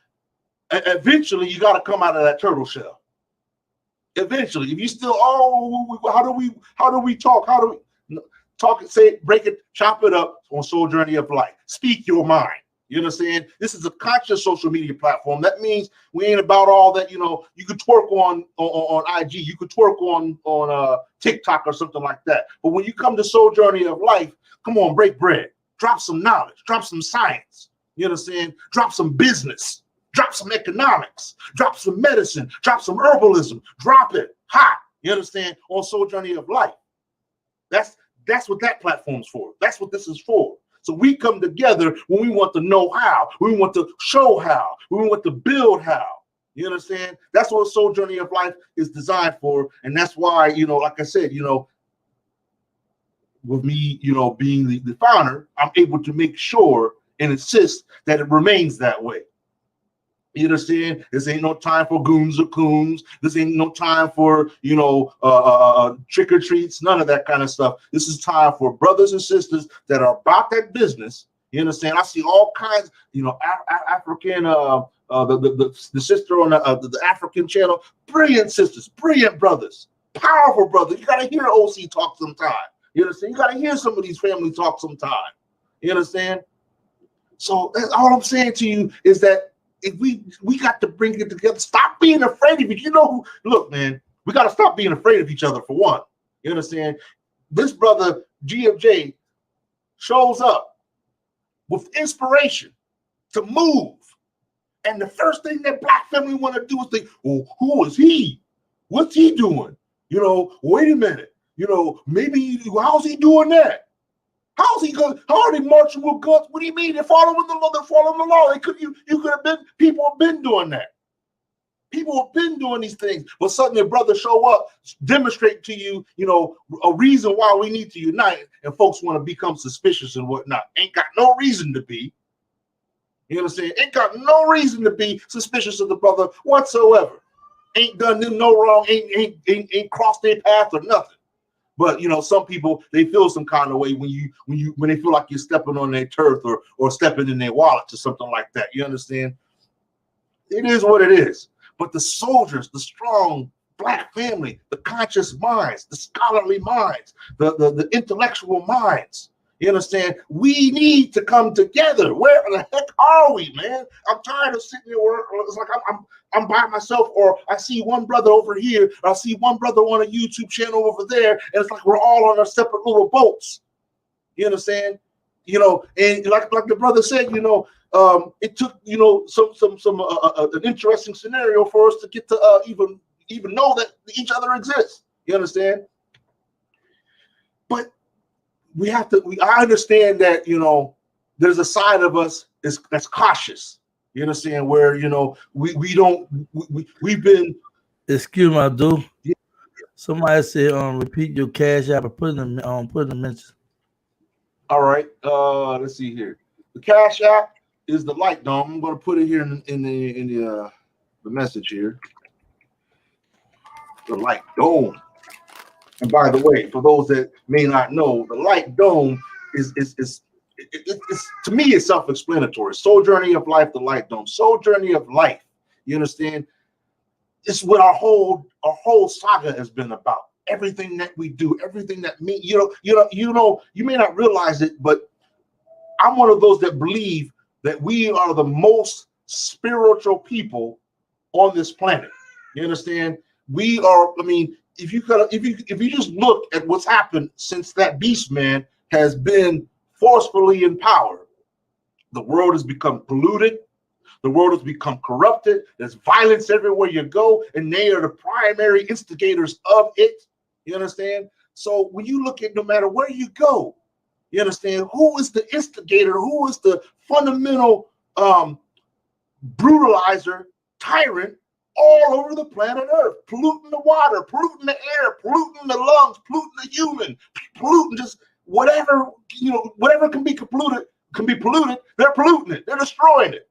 eventually you got to come out of that turtle shell. Eventually, if you still, how do we talk? How do we talk? Say, break it, chop it up on Soul Journey of Life. Speak your mind. You understand? This is a conscious social media platform. That means we ain't about all that. You could twerk on IG, you could twerk on TikTok or something like that. But when you come to Soul Journey of Life, come on, break bread, drop some knowledge, drop some science. You understand? Drop some business. Drop some economics, drop some medicine, drop some herbalism, drop it hot. You understand? On Soul Journey of Life. That's what that platform's for. That's what this is for. So we come together when we want to know how, we want to show how, we want to build how. You understand? That's what Soul Journey of Life is designed for. And that's why, like I said, with me, being the founder, I'm able to make sure and insist that it remains that way. You understand? This ain't no time for goons or coons. This ain't no time for, trick or treats, none of that kind of stuff. This is time for brothers and sisters that are about that business. You understand? I see all kinds, African, the sister on the African channel, brilliant sisters, brilliant brothers, powerful brothers. You got to hear OC talk sometime. You understand? You got to hear some of these families talk sometime. You understand? So that's all I'm saying to you is that if we got to bring it together. Stop being afraid of it. Look, man, we got to stop being afraid of each other for one. You understand? This brother, GFJ, shows up with inspiration to move. And the first thing that Black family want to do is think, well, who is he? What's he doing? Wait a minute. Maybe, how's he doing that? How's he going? How are they marching with guns? What do you mean? They're following the law. They're following the law. You could have been. People have been doing that. People have been doing these things. But suddenly, a brother show up, demonstrate to you, a reason why we need to unite, and folks want to become suspicious and whatnot. Ain't got no reason to be. You understand? Ain't got no reason to be suspicious of the brother whatsoever. Ain't done them no wrong. Ain't crossed their path or nothing. But some people, they feel some kind of way when they feel like you're stepping on their turf or stepping in their wallet or something like that. You understand? It is what it is. But the soldiers, the strong Black family, the conscious minds, the scholarly minds, the intellectual minds, You understand? We need to come together. Where the heck are we, man? I'm tired of sitting there where it's like I'm by myself, or I see one brother over here, or I see one brother on a YouTube channel over there, and it's like we're all on our separate little boats. You understand? You know, and like the brother said, you know, it took, you know, an interesting scenario for us to get to even know that each other exists. You understand? But we have to. I understand that, you know, there's a side of us that's cautious. You understand? Where, you know, we've been. Excuse me, dude. Yeah. Somebody said, repeat your cash app and put in the mentions. All right. Let's see here. The cash app is the Light Dome. I'm going to put it here in the message here. The Light Dome. And by the way, for those that may not know, the Light Dome is to me, it's self-explanatory. Soul Journey of Life, the Light Dome. Soul Journey of Life. You understand? It's what our whole saga has been about. Everything that we do, everything that you may not realize it, but I'm one of those that believe that we are the most spiritual people on this planet. You understand? We are. I mean, if you just look at what's happened since that beast man has been forcefully in power, the world has become polluted. The world has become corrupted. There's violence everywhere you go, and they are the primary instigators of it. You understand? So when you look at no matter where you go, you understand who is the instigator, who is the fundamental brutalizer, tyrant all over the planet Earth, polluting the water, polluting the air, polluting the lungs, polluting the human, polluting just whatever, you know, whatever can be polluted, they're polluting it, they're destroying it.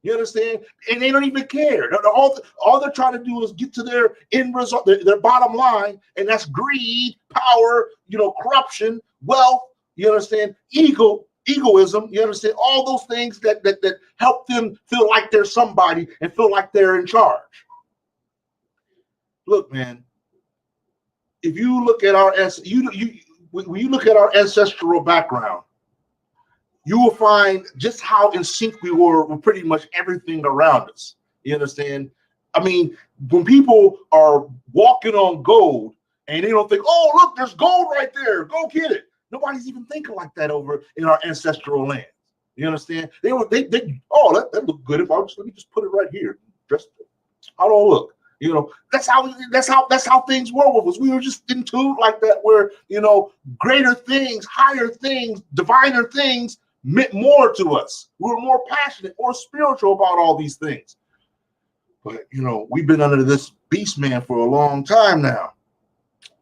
You understand? And they don't even care. All they're trying to do is get to their end result, their bottom line, and that's greed, power, you know, corruption, wealth. You understand? Egoism. You understand? All those things that help them feel like they're somebody and feel like they're in charge. Look, man. If you look at when you look at our ancestral background, you will find just how in sync we were with pretty much everything around us. You understand? I mean, when people are walking on gold and they don't think, oh, look, there's gold right there, go get it. Nobody's even thinking like that over in our ancestral land. You understand? They oh, that look good. Let me just put it right here. Just how do I look? You know, that's how things were with us. We were just in tune like that, where, you know, greater things, higher things, diviner things meant more to us. We were more passionate, more spiritual about all these things. But, you know, we've been under this beast man for a long time now.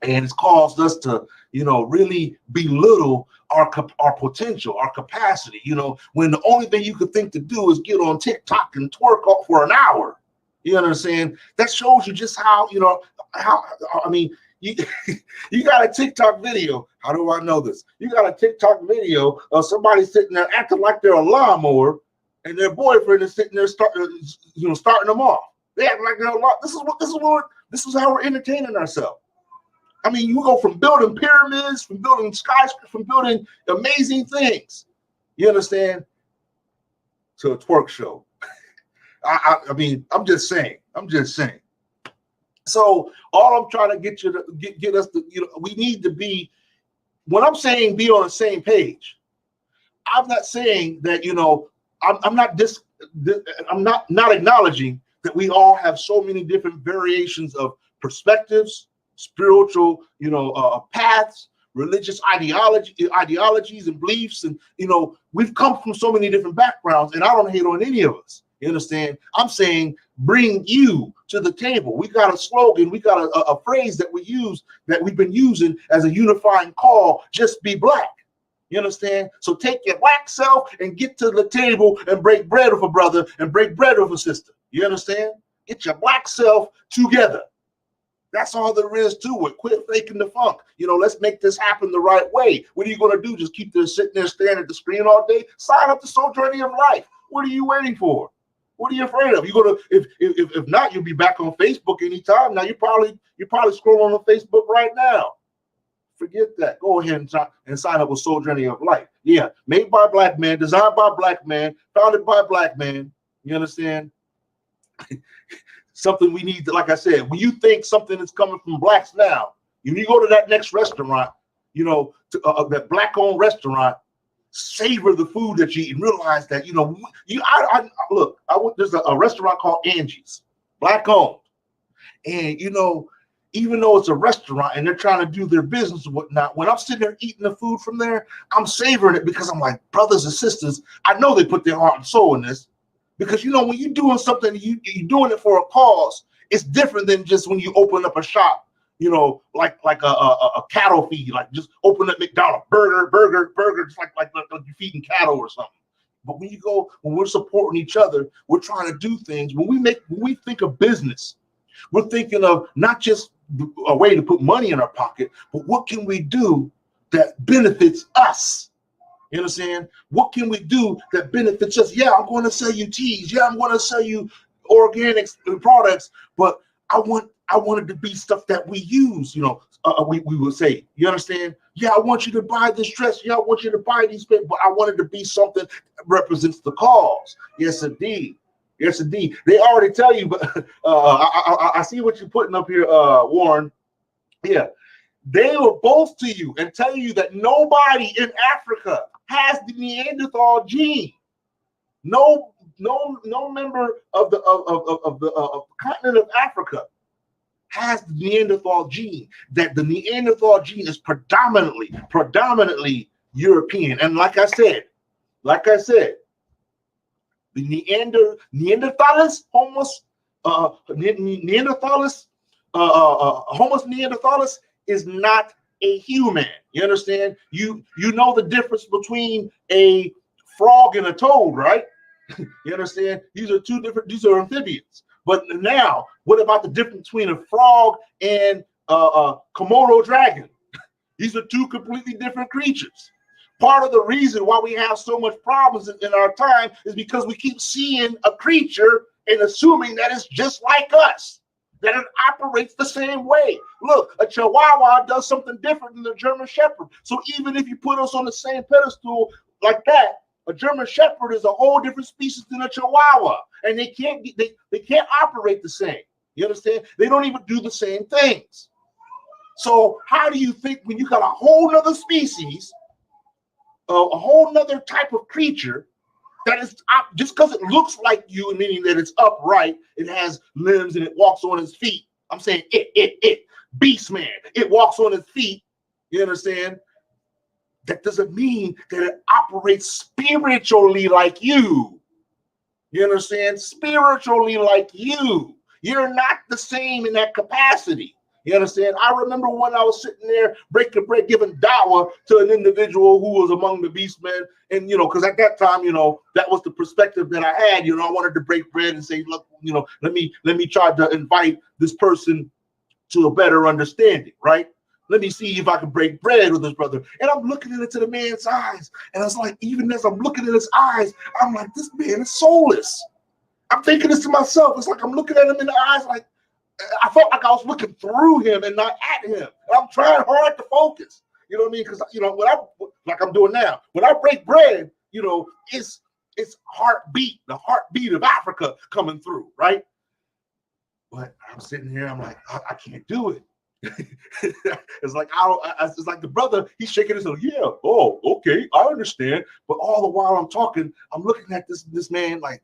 And it's caused us to, you know, really belittle our potential, our capacity, you know, when the only thing you could think to do is get on TikTok and twerk off for an hour. You understand? That shows you just how, you know, I mean, you got a TikTok video. How do I know this? You got a TikTok video of somebody sitting there acting like they're a lawnmower, and their boyfriend is sitting there starting them off. They act like they're a lot. This is how we're entertaining ourselves. I mean, you go from building pyramids, from building skyscrapers, from building amazing things. You understand? To a twerk show. I mean, I'm just saying. So all I'm trying to get you to get us to, you know, we need to be, when I'm saying be on the same page, I'm not saying that, you know, I'm not acknowledging that we all have so many different variations of perspectives, spiritual, you know, paths, religious ideologies and beliefs. And, you know, we've come from so many different backgrounds, and I don't hate on any of us. You understand? I'm saying bring you to the table. We got a slogan. We got a phrase that we use, that we've been using as a unifying call, just be black. You understand? So take your black self and get to the table and break bread with a brother and break bread with a sister. You understand? Get your black self together. That's all there is to it. Quit faking the funk. You know, let's make this happen the right way. What are you going to do? Just keep there sitting there staring at the screen all day? Sign up to Soul Journey of Life. What are you waiting for? What are you afraid of? You're gonna, if not, you'll be back on Facebook anytime. Now you're probably scrolling on Facebook right now. Forget that. Go ahead and sign up with Soul Journey of Life. Yeah, made by black man, designed by black man, founded by black man. You understand? Something we need to, like I said, when you think something is coming from blacks now, when you go to that next restaurant, you know, that black-owned restaurant, savor the food that you eat and realize that, you know, there's a restaurant called Angie's, black-owned. And, you know, even though it's a restaurant and they're trying to do their business and whatnot, when I'm sitting there eating the food from there, I'm savoring it because I'm like, brothers and sisters, I know they put their heart and soul in this. Because, you know, when you're doing something, you're doing it for a cause, it's different than just when you open up a shop, you know, like a cattle feed, like just open up McDonald's, burger, just like you're feeding cattle or something. But when we're supporting each other, we're trying to do things. When we think of business, we're thinking of not just a way to put money in our pocket, but what can we do that benefits us? You understand? What can we do that benefits us? Yeah, I'm going to sell you teas. Yeah, I'm going to sell you organic products, but I want it to be stuff that we use. You know, we would say, you understand? Yeah, I want you to buy this dress. Yeah, I want you to buy these things, but I want it to be something that represents the cause. Yes, indeed. Yes, indeed. They already tell you, but I see what you're putting up here, Warren. Yeah, they will boast to you and tell you that nobody in Africa has the Neanderthal gene. No member of the continent of Africa has the Neanderthal gene. That the Neanderthal gene is predominantly European. And like I said, the Neanderthalis, Homo Neanderthalis is not a human. You understand? You know the difference between a frog and a toad, right? You understand? These are amphibians. But now, what about the difference between a frog and a Komodo dragon? These are two completely different creatures. Part of the reason why we have so much problems in our time is because we keep seeing a creature and assuming that it's just like us, that it operates the same way. Look, a Chihuahua does something different than a German Shepherd. So even if you put us on the same pedestal like that, a German Shepherd is a whole different species than a Chihuahua, and they can't operate the same. You understand? They don't even do the same things. So how do you think when you got a whole nother species, a whole nother type of creature that is just because it looks like you, meaning that it's upright, it has limbs and it walks on its feet. I'm saying it, beast man, it walks on its feet. You understand? That doesn't mean that it operates spiritually like you. You understand? Spiritually like you. You're not the same in that capacity. You understand? I remember when I was sitting there breaking bread, giving dawah to an individual who was among the beast men. And, you know, because at that time, you know, that was the perspective that I had. You know, I wanted to break bread and say, look, you know, let me try to invite this person to a better understanding, right? Let me see if I can break bread with this brother. And I'm looking into the man's eyes. And I was like, even as I'm looking in his eyes, I'm like, this man is soulless. I'm thinking this to myself. It's like I'm looking at him in the eyes like, I felt like I was looking through him and not at him. And I'm trying hard to focus. You know what I mean? Because, you know, like I'm doing now, when I break bread, you know, it's heartbeat, the heartbeat of Africa coming through, right? But I'm sitting here, I'm like, I can't do it. It's like it's like the brother, he's shaking his head. Yeah, oh, okay, I understand. But all the while I'm talking, I'm looking at this man like,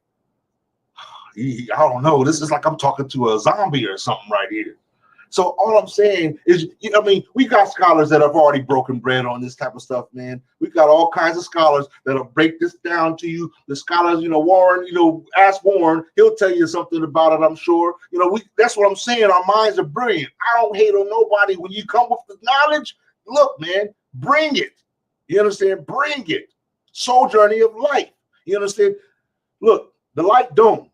I don't know. This is like I'm talking to a zombie or something right here. So all I'm saying is, I mean, we got scholars that have already broken bread on this type of stuff, man. We got all kinds of scholars that'll break this down to you. The scholars, you know, Warren, you know, ask Warren, he'll tell you something about it, I'm sure. You know, that's what I'm saying. Our minds are brilliant. I don't hate on nobody. When you come with the knowledge, look, man, bring it. You understand? Bring it. Soul journey of life. You understand? Look, the light dome.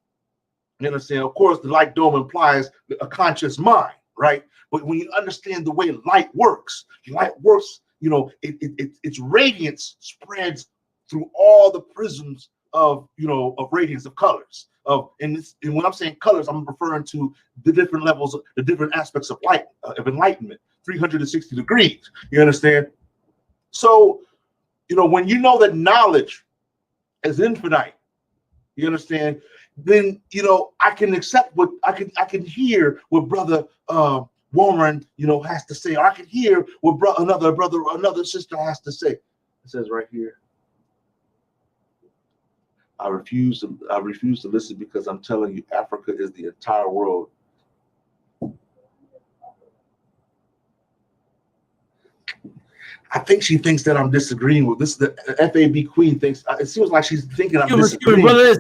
You understand? Of course, the light dome implies a conscious mind, right? But when you understand the way light works, you know, its radiance spreads through all the prisms of, you know, of radiance of colors. And when I'm saying colors, I'm referring to the different levels, the different aspects of light, of enlightenment, 360 degrees. You understand? So You know, when you know that knowledge is infinite, you understand, then you know I can accept what I can hear what brother Warren, you know, has to say, or I can hear what another sister has to say. It says right here, I refuse to listen because I'm telling you, Africa is the entire world. I think she thinks that I'm disagreeing with this. The FAB Queen thinks it seems like she's thinking I'm disagreeing. Brother,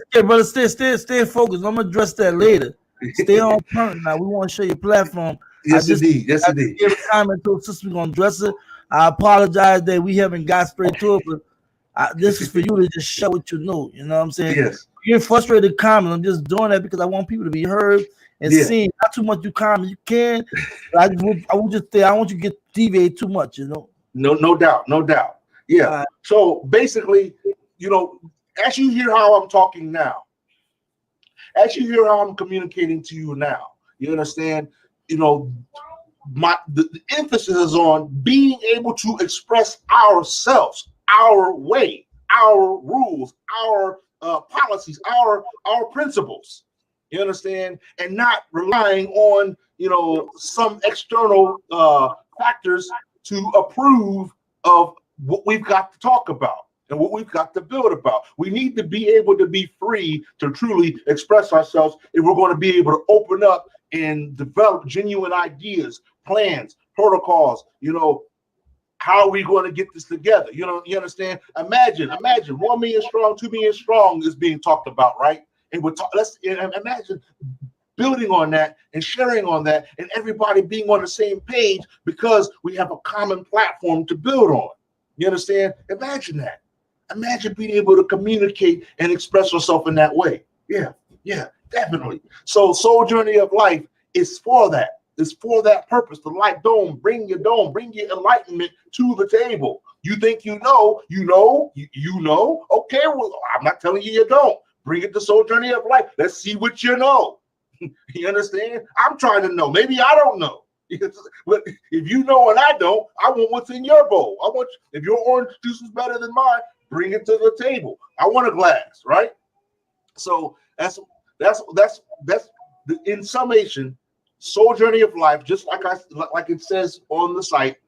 stay focused. I'm gonna address that later. Stay on point now. We want to show your platform. Yes, indeed. Yes, indeed. Give a comment to sister. We're gonna address it. I apologize that we haven't got straight to it, but this is for you to just show what you know. You know what I'm saying? Yes. You're frustrated comment. I'm just doing that because I want people to be heard and seen. Not too much you comment. You can. I would just say I want you to get deviate too much. You know. No doubt. Yeah. So basically, you know, as you hear how I'm talking now, as you hear how I'm communicating to you now, you understand, you know, the emphasis is on being able to express ourselves, our way, our rules, our policies, our principles. You understand, and not relying on, you know, some external factors to approve of what we've got to talk about and what we've got to build about. We need to be able to be free to truly express ourselves if we're going to be able to open up and develop genuine ideas, plans, protocols. You know, how are we going to get this together? You know, you understand? Imagine 1 million strong, 2 million strong is being talked about, right? And let's imagine building on that and sharing on that and everybody being on the same page because we have a common platform to build on. You understand? Imagine that. Imagine being able to communicate and express yourself in that way. Yeah, definitely. So Soul Journey of Life is for that. It's for that purpose. The light dome, bring your enlightenment to the table. You think you know. Okay, well, I'm not telling you don't. Bring it to Soul Journey of Life. Let's see what you know. You understand? I'm trying to know. Maybe I don't know. But if you know and I don't, I want what's in your bowl. I want, if your orange juice is better than mine, bring it to the table. I want a glass, right? So that's in summation, Soul Journey of Life, just like it says on the site,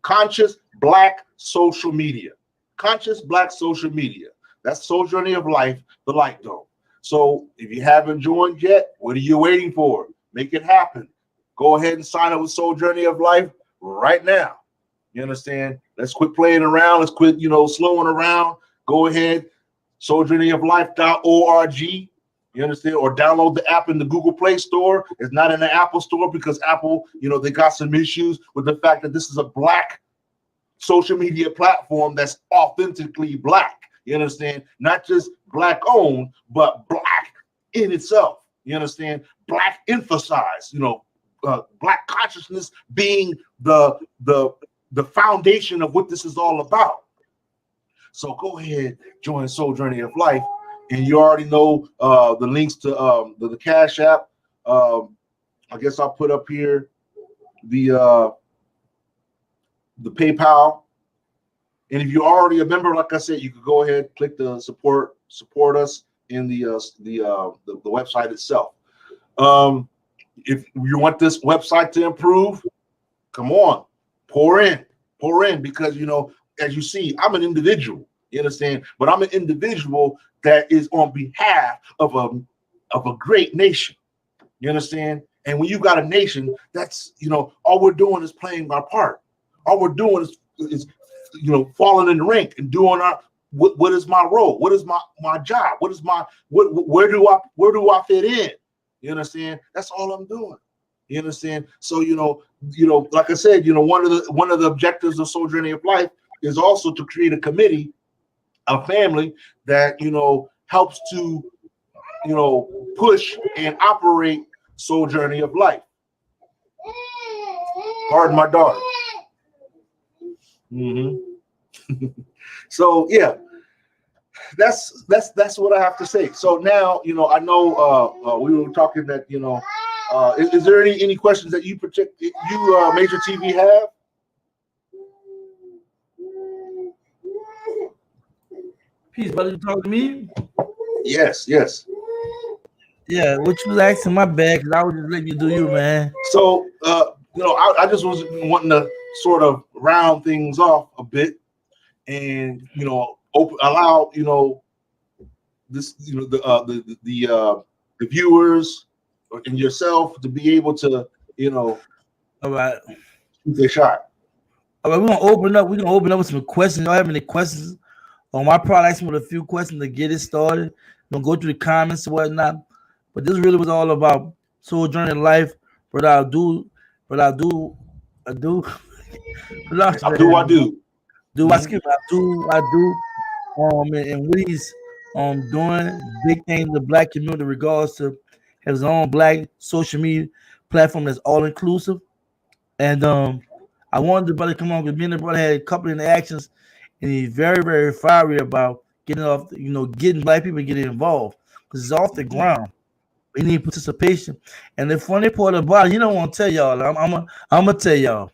conscious black social media. Conscious black social media. That's Soul Journey of Life, the Light Dome. So if you haven't joined yet, what are you waiting for? Make it happen. Go ahead and sign up with Soul Journey of Life right now. You understand? Let's quit playing around. Let's quit, slowing around. Go ahead, souljourneyoflife.org. You understand? Or download the app in the Google Play Store. It's not in the Apple Store because Apple, they got some issues with the fact that this is a black social media platform that's authentically black. You understand? Not just black owned, but black in itself. You understand? Black emphasized, black consciousness being the foundation of what this is all about. So go ahead, join Soul Journey of Life. And you already know the links to the Cash App. I guess I'll put up here the PayPal. And if you're already a member, like I said, you could go ahead, click the support us in the website itself. If you want this website to improve, come on, pour in, because as you see, I'm an individual. You understand? But I'm an individual that is on behalf of a great nation. You understand? And when you got a nation, that's all we're doing is playing our part. All we're doing is falling in the rank and doing our what is my role? What is my job? What is where do I fit in? You understand? That's all I'm doing. You understand? So like I said, one of the objectives of Soul Journey of Life is also to create a committee, a family that helps to push and operate Soul Journey of Life. Pardon my daughter. So yeah, that's what I have to say. So now I know we were talking that is there any questions that you Major TV have? Peace, brother. You talking to me? Yes, yes. Yeah, what you was asking, my bad, because I was just letting you do you, man. So, I just was wanting to sort of round things off a bit, and allow this the viewers and yourself to be able to All right. shoot their shot. All right, we're gonna open up. We're gonna open up with some questions. Y'all have any questions? I probably asked with a few questions to get it started. We're gonna go through the comments and whatnot. But this really was all about sojourning life. But I do. I do. I do. And what he's doing big things in the black community in regards to his own black social media platform that's all inclusive. And I wanted the brother to come on because me and the brother had a couple of interactions, and he's very, very fiery about getting off, getting black people getting involved because it's off the ground. We need participation. And the funny part about it, he don't want to tell y'all. I'm gonna tell y'all.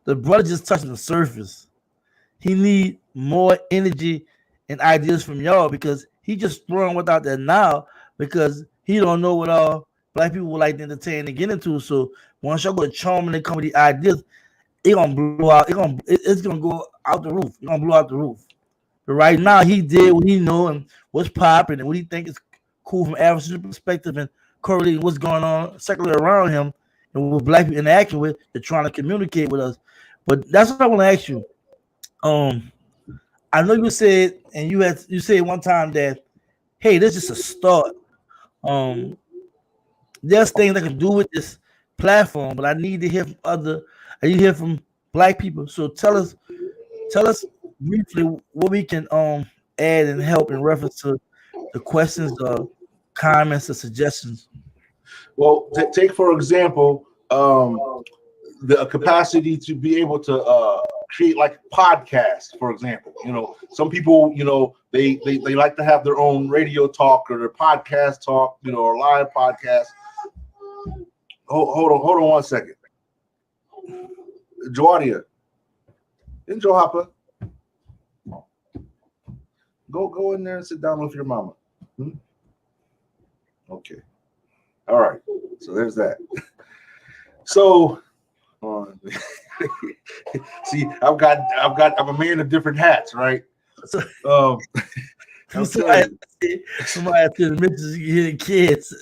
The brother just touching the surface. He need more energy and ideas from y'all because he just throwing without that now because he don't know what all black people would like to entertain and get into. So once y'all go charming and come with the ideas, it's gonna blow out. It's gonna go out the roof. It's gonna blow out the roof. But right now, he did what he know and what's popping and what he think is cool from African perspective and correlating what's going on secular around him and what black people interacting with. They're trying to communicate with us. But that's what I want to ask you. I know you said, and you said one time that, hey, this is just a start. There's things I can do with this platform, but I need to hear from black people. So tell us briefly what we can add and help in reference to the questions, comments, or suggestions. Well, take for example, the capacity to be able to create like podcasts, for example. Some people, they like to have their own radio talk or their podcast talk, or live podcast. Hold on 1 second. Joadia, in Joe Hopper, go in there and sit down with your mama. Okay. All right. So there's that. So see, I'm a man of different hats, right? Somebody to the missus, you hear the kids.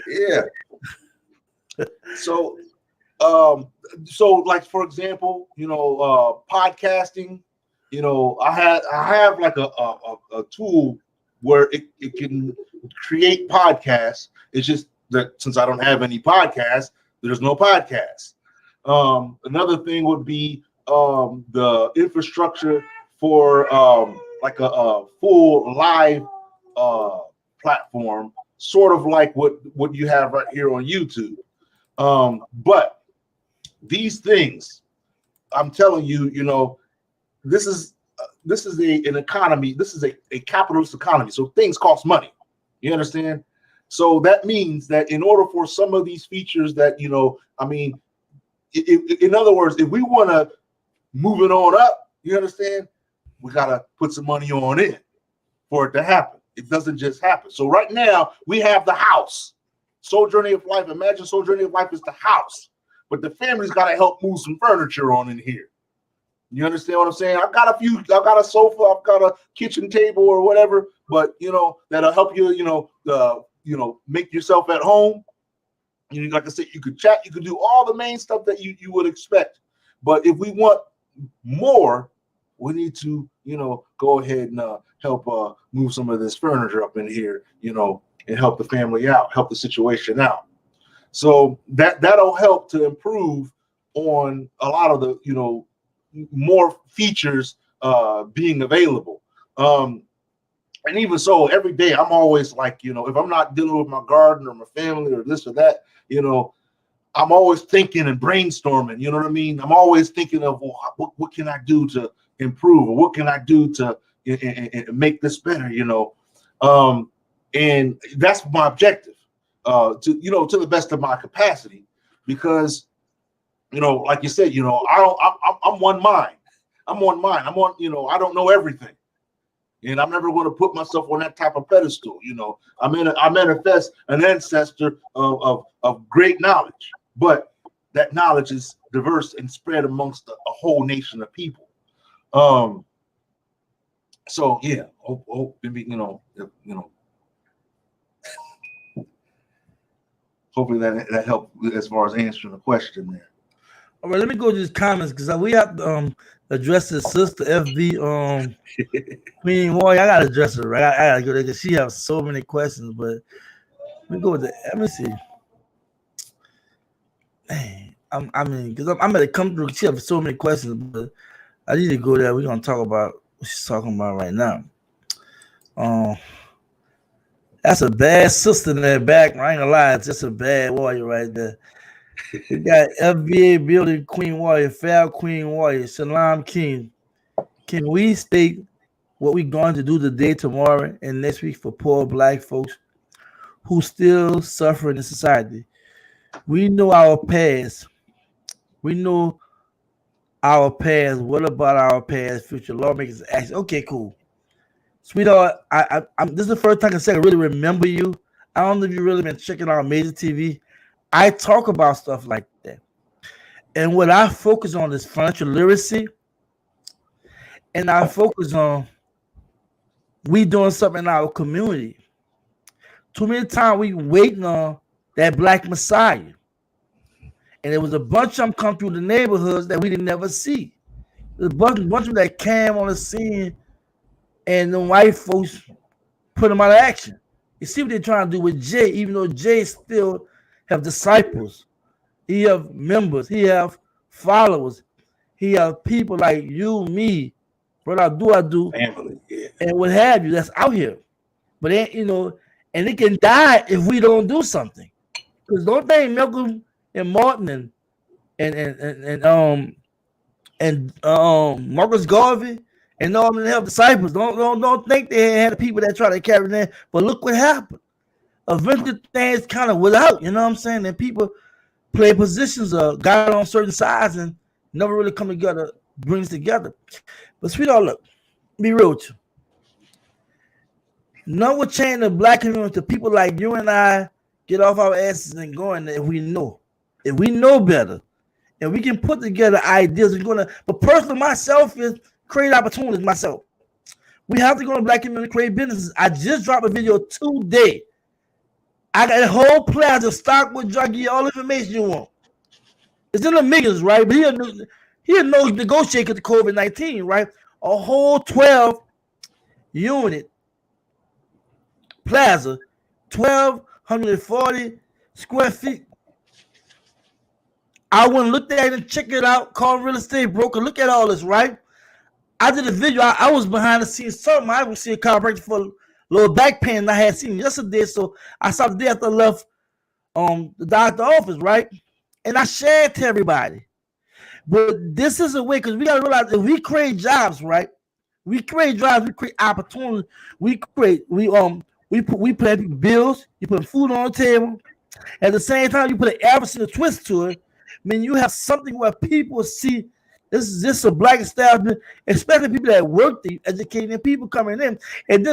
Yeah. So like for example, podcasting, I have like a tool where it can create podcasts. It's just that since I don't have any podcasts, there's no podcasts. Another thing would be the infrastructure for like a full live platform, sort of like what you have right here on YouTube. But these things, I'm telling you, this is an economy. This is a capitalist economy. So things cost money. You understand? So that means that in order for some of these features that, in other words, if we want to move it on up, you understand, we got to put some money on it for it to happen. It doesn't just happen. So right now we have the house. Soul Journey of Life. Imagine Soul Journey of Life is the house, but the family's got to help move some furniture on in here. You understand what I'm saying? I've got a sofa, I've got a kitchen table or whatever, but that'll help you, make yourself at home. Like I said, you could chat, you could do all the main stuff that you would expect. But if we want more, we need to, go ahead and help move some of this furniture up in here, and help the family out, help the situation out. So that'll help to improve on a lot of the, more features being available. And even so, every day I'm always like, if I'm not dealing with my garden or my family or this or that, I'm always thinking and brainstorming. You know what I mean? I'm always thinking of what can I do to improve, or what can I do to make this better? And that's my objective, to the best of my capacity, because like you said, I'm one mind. I'm on mine. I'm on, I don't know everything. And I'm never going to put myself on that type of pedestal. I manifest an ancestor of great knowledge, but that knowledge is diverse and spread amongst a whole nation of people. So yeah, hope hopefully that helped as far as answering the question there. All right, let me go to these comments because we have to address his sister FB Queen Warrior. I gotta address her, right? I gotta go there because she has so many questions. But let me go with let me see. Man, because I'm gonna come through. She has so many questions, but I need to go there. We're gonna talk about what she's talking about right now. That's a bad sister in that back. I ain't gonna lie, it's just a bad warrior right there. We got FBA building Queen Warrior, Fal Queen Warrior, Salam King. Can we state what we're going to do today, tomorrow, and next week for poor black folks who still suffer in society? We know our past. We know our past. What about our past? Future lawmakers action. Okay, cool. Sweetheart, this is the first time I can say I really remember you. I don't know if you've really been checking out Major TV. I talk about stuff like that. And what I focus on is financial literacy. And I focus on we doing something in our community. Too many times we waiting on that black messiah. And there was a bunch of them come through the neighborhoods that we didn't never see. There's a bunch of them that came on the scene and the white folks put them out of action. You see what they're trying to do with Jay, even though Jay still have disciples. He have members. He have followers. He have people like you, me, what I do, family, yeah, and what have you that's out here. But then, and it can die if we don't do something. Because don't think Malcolm and Martin and Marcus Garvey and all of them have disciples. Don't think they had the people that try to carry them. But look what happened. Eventually things kind of without, you know what I'm saying? And people play positions got on certain sides and never really come together, brings together. But sweetheart, look, be real with you. No one change the black community to people like you and I get off our asses and going if we know. If we know better and we can put together ideas, we're gonna, but personally myself is create opportunities myself. We have to go to black community, create businesses. I just dropped a video today. I got a whole plaza stock with drug, give you all the information you want. It's in the millions, right? But he knows negotiate with the COVID-19, right? A whole 12 unit plaza, 1,240 square feet. I went and looked at it and checked it out, called real estate broker, look at all this, right? I did a video. I was behind the scenes. Something I was seeing chiropractor for a little back pain I had seen yesterday. So I saw the day after I left the doctor's office, right? And I shared to everybody. But this is a way, because we gotta realize if we create jobs, right? We create jobs, we create opportunity, we pay people bills, you put food on the table. At the same time, you put an average and a twist to it. I mean, you have something where people see this is just a black establishment, especially people that work, the educating people coming in. And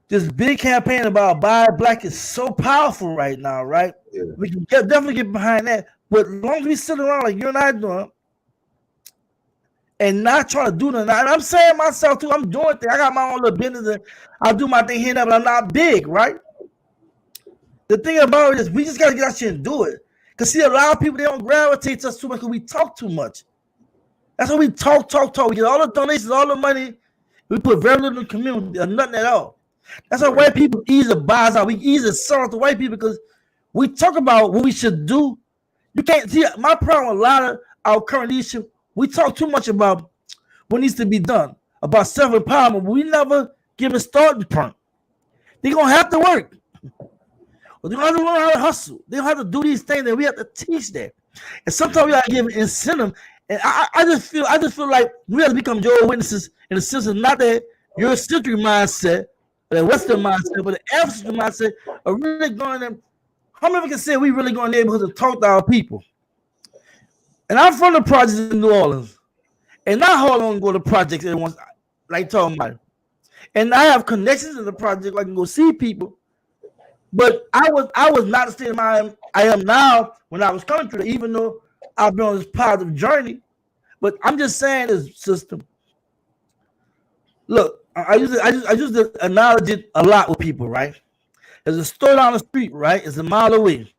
this big campaign about buy black is so powerful right now, right? Yeah. We can definitely get behind that. But as long as we sit around like you and I doing and not trying to do nothing, and I'm saying myself too, I'm doing things. I got my own little business and I do my thing here now, but I'm not big, right? The thing about it is we just got to get out here and do it. Because see, a lot of people, they don't gravitate to us too much because we talk too much. That's why we talk. We get all the donations, all the money. We put very little in the community or nothing at all. That's why white people easily buy us out. We easily sell it to white people because we talk about what we should do. You can't see my problem with a lot of our current leadership. We talk too much about what needs to be done, about self-empowerment, but we never give a starting point. They're going to have to work. They don't have to learn how to hustle. They don't have to do these things that we have to teach them. And sometimes we gotta give an incentive. And I just feel like we have to become Jehovah's Witnesses in the sense of not that Eurocentric mindset, the Western mindset, but the African mindset of really going in. How many of us can say we really go in neighborhoods and talk to our people? And I'm from the projects in New Orleans. And not Harlem to go to projects every once, like talking about it. And I have connections in the project, like I can go see people. But I was not the state of mind I am now when I was coming through it, even though I've been on this positive journey. But I'm just saying this system. Look, I use the analogy a lot with people, right? There's a store down the street, right? It's a mile away.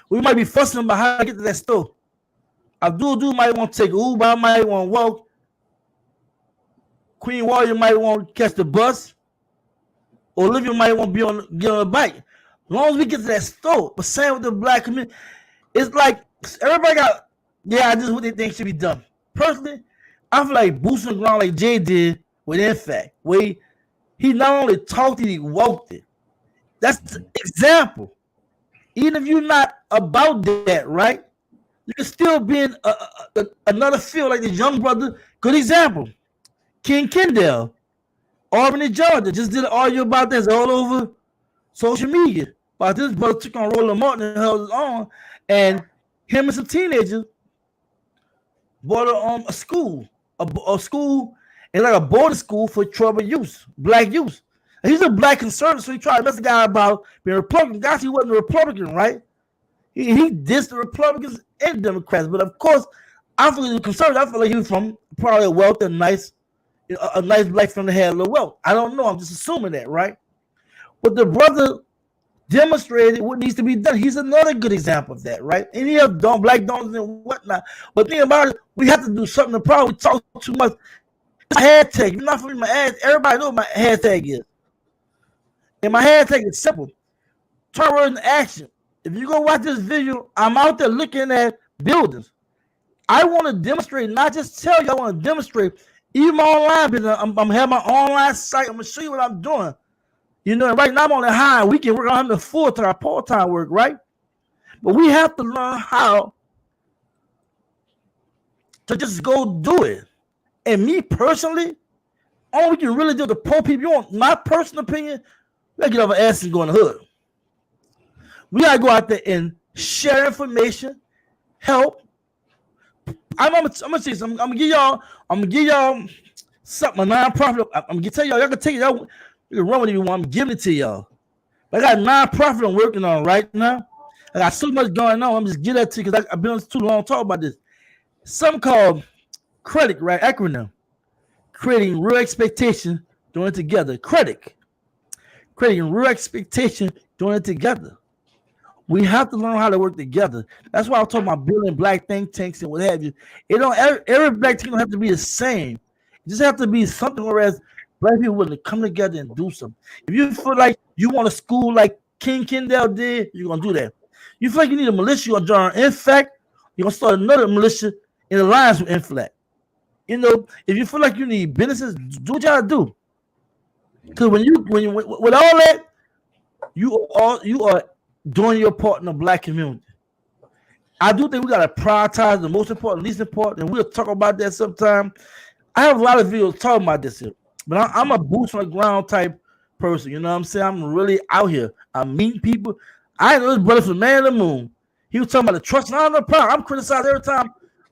We might be fussing about how to get to that store. Abdul might want to take Uber, I might want to walk. Queen Warrior might want to catch the bus. Olivia might want to get on a bike. As long as we get to that store, but same with the black community, it's like everybody got this is what they think should be done. Personally, I feel like boosting the ground like Jay did with Impact, where he not only talked it, he walked it. That's the example. Even if you're not about that, right? You can still be in another field like this young brother. Good example. King Kendall, Albany, Georgia, just did an article about this all over social media. About this brother took on Roland Martin and held his own, and him and some teenagers bought a school, a school, and like a boarding school for troubled youth, black youth. And he's a black conservative, so he tried to mess the guy about being a Republican. Gosh, he wasn't a Republican, right? He dissed the Republicans and Democrats, but of course, I feel like conservative. I feel like he was from probably a wealthy, nice black family that had a little wealth. I don't know. I'm just assuming that, right? But the brother demonstrated what needs to be done. He's another good example of that, right? Any of black donors and whatnot. But think about it, we have to do something. The problem, we talk too much. It's a hashtag. You're not familiar with my ads. Everybody knows what my hashtag is. And my hashtag is simple. Turn words into action. If you go watch this video, I'm out there looking at buildings. I want to demonstrate, not just tell you, I want to demonstrate. Even my online business, I'm having my online site. I'm going to show you what I'm doing. You know, right now I'm on the high. We can work on the full-time, part-time work, right? But we have to learn how to just go do it. And me personally, all we can really do to pull people, you want my personal opinion, we got to get off our ass and go in the hood. We got to go out there and share information, help. I'm gonna tell you something. I'm gonna give y'all something, a nonprofit. I'm gonna tell y'all can take it. Y'all you can run with it if you want. I'm giving it to y'all. But I got a nonprofit I'm working on right now. I got so much going on. I'm just giving that to you because I've been on too long to talk about this. Something called CREDIC, right? Acronym. Creating real expectation, doing it together. CREDIC. Creating real expectation, doing it together. We have to learn how to work together. That's why I'm talking about building black think tanks and what have you. It don't every black team don't have to be the same. It just have to be something whereas black people will come together and do something. If you feel like you want a school like King Kendall did, you're gonna do that. You feel like you need a militia, you're gonna join Infect, you're gonna start another militia in alliance with Infect. You know, if you feel like you need businesses, do what you gotta do. Because when you with all that, you are doing your part in the black community. I do think we gotta prioritize the most important, least important, and we'll talk about that sometime. I have a lot of videos talking about this here, but I'm a boots on the ground type person. You know what I'm saying? I'm really out here. I'm meeting people. I know this brother from Man of the Moon. He was talking about the trust. And I don't know problem. I'm criticized every time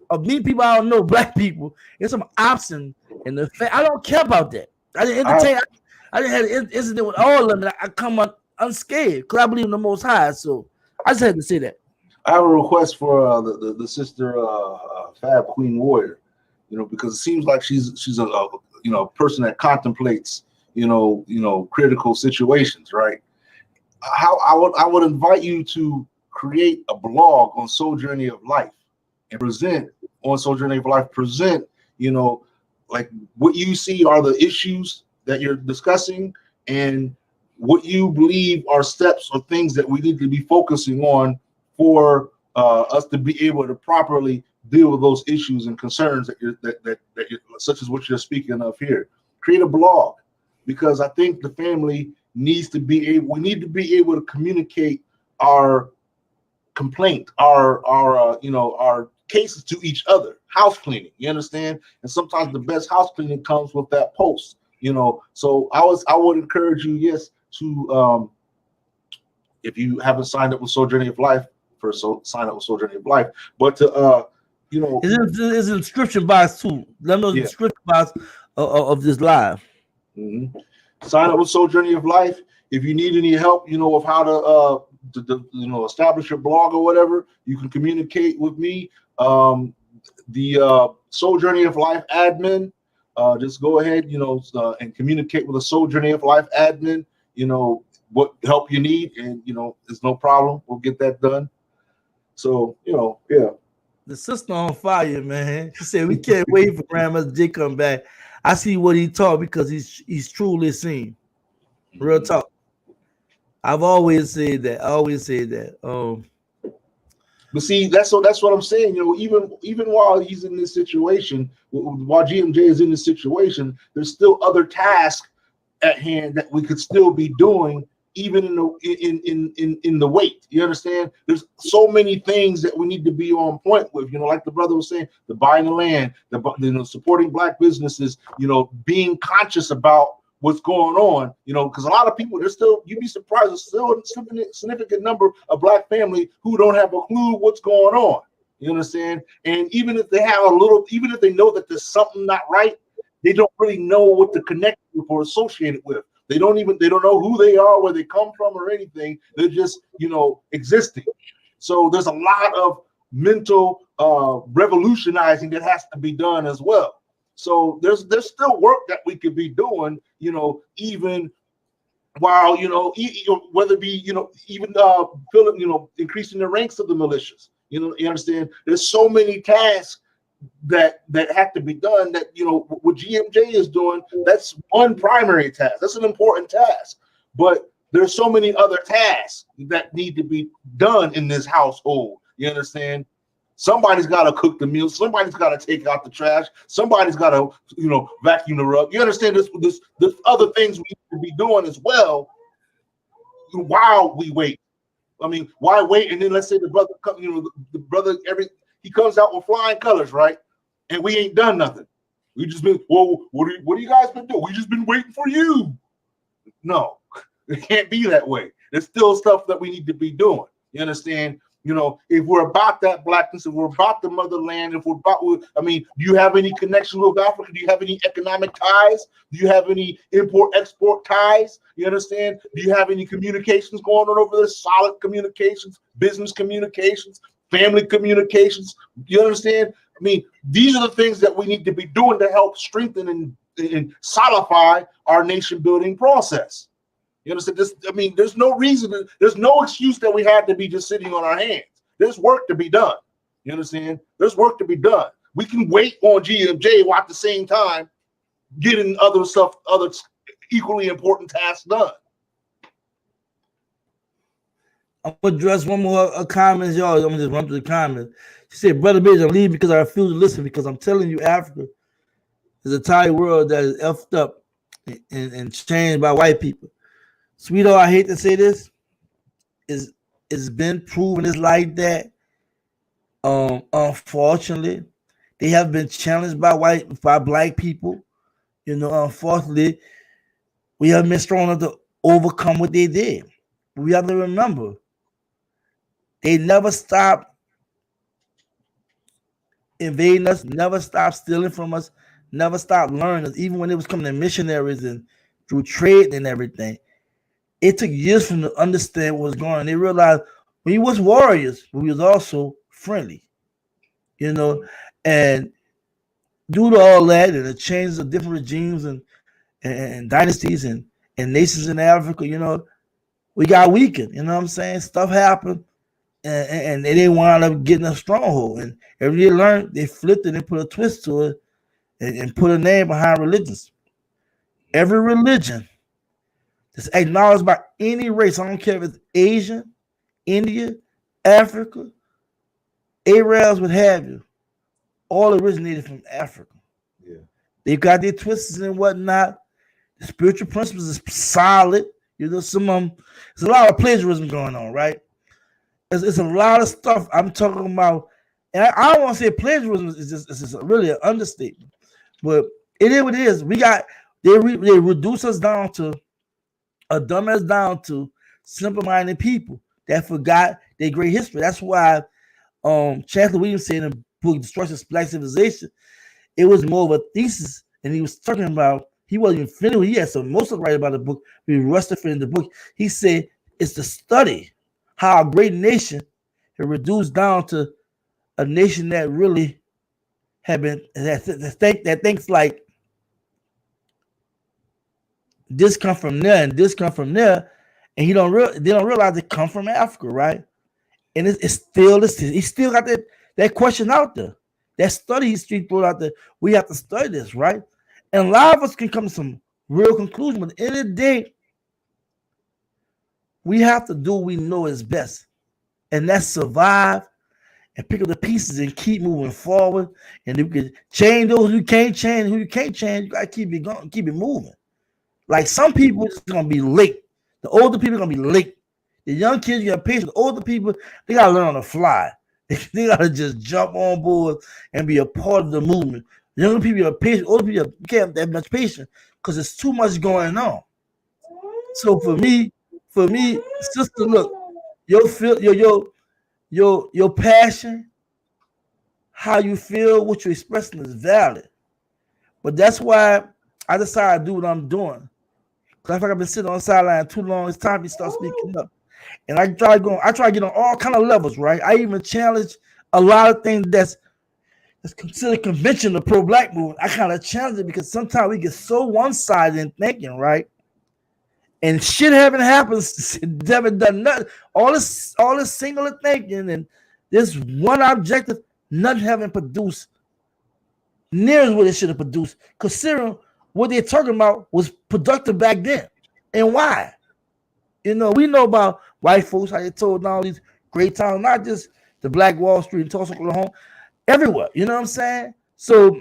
of meeting people I don't know, black people. It's some option in the fact. I don't care about that. I didn't entertain. I didn't have an incident with all of them. I come up unscathed because I believe in the Most High. So I just had to say that. I have a request for the sister Fab Queen Warrior, you know, because it seems like she's a person that contemplates critical situations, right? How I would invite you to create a blog on Soul Journey of Life and present on Soul Journey of Life. Like what you see are the issues that you're discussing and what you believe are steps or things that we need to be focusing on for us to be able to properly deal with those issues and concerns that you're such as what you're speaking of here. Create a blog, because I think the family needs to be able. We need to be able to communicate our complaint, our cases to each other. House cleaning, you understand? And sometimes the best house cleaning comes with that post. So I would encourage you, yes, to if you haven't signed up with Soul Journey of Life, sign up with Soul Journey of Life, but to you know, It's an description box too. Let me know the Yeah. description box of this live. mhm. Sign up with Soul Journey of Life. If you need any help, you know, of how to establish your blog or whatever, you can communicate with me. The Soul Journey of Life admin, just go ahead, and communicate with the Soul Journey of Life admin, what help you need, and, there's no problem. We'll get that done. So, yeah. The sister on fire, man. She said we can't wait for Grandmaster J come back. I see what he taught because he's truly seen. Real talk. I've always said that. But see, that's what I'm saying. Even while he's in this situation, while GMJ is in this situation, there's still other tasks at hand that we could still be doing, even in the wait. You understand? There's so many things that we need to be on point with. Like the brother was saying, the buying the land, supporting Black businesses. Being conscious about what's going on, because a lot of people, you'd be surprised, there's still a significant number of Black family who don't have a clue what's going on. You understand? And even if they even if they know that there's something not right, they don't really know what to connect with or associate it with. They don't know who they are, where they come from, or anything. They're just, existing. So there's a lot of mental revolutionizing that has to be done as well. So there's still work that we could be doing, even while, whether it be, even increasing the ranks of the militias. You understand? There's so many tasks that have to be done that, what GMJ is doing, that's one primary task. That's an important task. But there's so many other tasks that need to be done in this household. You understand? Somebody's got to cook the meals. Somebody's got to take out the trash. Somebody's got to, vacuum the rug. You understand? There's other things we need to be doing as well while we wait. I mean, why wait? And then let's say the brother, he comes out with flying colors, right? And we ain't done nothing. We just been, what do you guys been doing? We just been waiting for you. No, it can't be that way. There's still stuff that we need to be doing. You understand? If we're about that Blackness, if we're about the motherland, do you have any connection with Africa? Do you have any economic ties? Do you have any import-export ties? You understand? Do you have any communications going on over there? Solid communications, business communications, family communications. You understand? These are the things that we need to be doing to help strengthen and solidify our nation building process. You understand? There's no reason, there's no excuse that we have to be just sitting on our hands. There's work to be done. You understand? There's work to be done. We can wait on GMJ while at the same time getting other equally important tasks done. I'm gonna address one more comment, y'all. I'm gonna just run through the comments. She said, "Brother Bitch, I'm leaving because I refuse to listen because I'm telling you, Africa is a entire world that is effed up and changed by white people." Sweetheart, I hate to say this, it's been proven it's like that. Unfortunately, they have been challenged by Black people. Unfortunately, we have been strong enough to overcome what they did. We have to remember, they never stopped invading us, never stopped stealing from us, never stopped learning us, even when it was coming to missionaries and through trade and everything. It took years for them to understand what was going on. They realized we was warriors, but we was also friendly, and due to all that and the changes of different regimes and dynasties and nations in Africa, we got weakened. You know what I'm saying? Stuff happened, and they didn't wind up getting a stronghold. And every they learned, they flipped it and put a twist to it and put a name behind religions. Every religion that's acknowledged by any race, I don't care if it's Asian, India, Africa, Arabs, what have you, all originated from Africa. Yeah. They've got their twists and whatnot. The spiritual principles is solid. Some of them, there's a lot of plagiarism going on, right? It's a lot of stuff I'm talking about. And I don't want to say plagiarism is just really an understatement. But it is what it is. They reduce us down to a dumbass down to simple-minded people that forgot their great history. That's why Chancellor Williams said in book, Destruction of Black Civilization, it was more of a thesis, and he was talking about, he wasn't even finished. He had some most of write about the book. We rushed to finish the book. He said it's the study how a great nation had reduced down to a nation that really had been that thinks like this come from there and this come from there, and they don't realize it come from Africa, right? And it's still he still got that question out there. That study history put out there. We have to study this, right? And a lot of us can come to some real conclusion. But at the end of the day, we have to do what we know is best. And that's survive and pick up the pieces and keep moving forward. And if you can change those who can't change, who you can't change, you gotta keep it going, keep it moving. Like some people it's gonna be late. The older people are gonna be late. The young kids, you got patience. The older people, they gotta learn on the fly. They gotta just jump on board and be a part of the movement. The younger people are patient. Older people you can't have that much patience because there's too much going on. So for me, sister, look, your passion, how you feel, what you're expressing is valid. But that's why I decided to do what I'm doing. Because I feel like I've been sitting on the sideline too long. It's time to start speaking up. And I try to get on all kind of levels, right? I even challenge a lot of things that's considered conventional pro-black movement. I kind of challenge it because sometimes we get so one-sided in thinking, right? And shit haven't happened, haven't done nothing. All this singular thinking and this one objective, nothing haven't produced near as what it should have produced. Considering what they're talking about was productive back then. And why? You know, we know about white folks, how they told all these great towns, not just the Black Wall Street in Tulsa, Oklahoma, everywhere. You know what I'm saying? So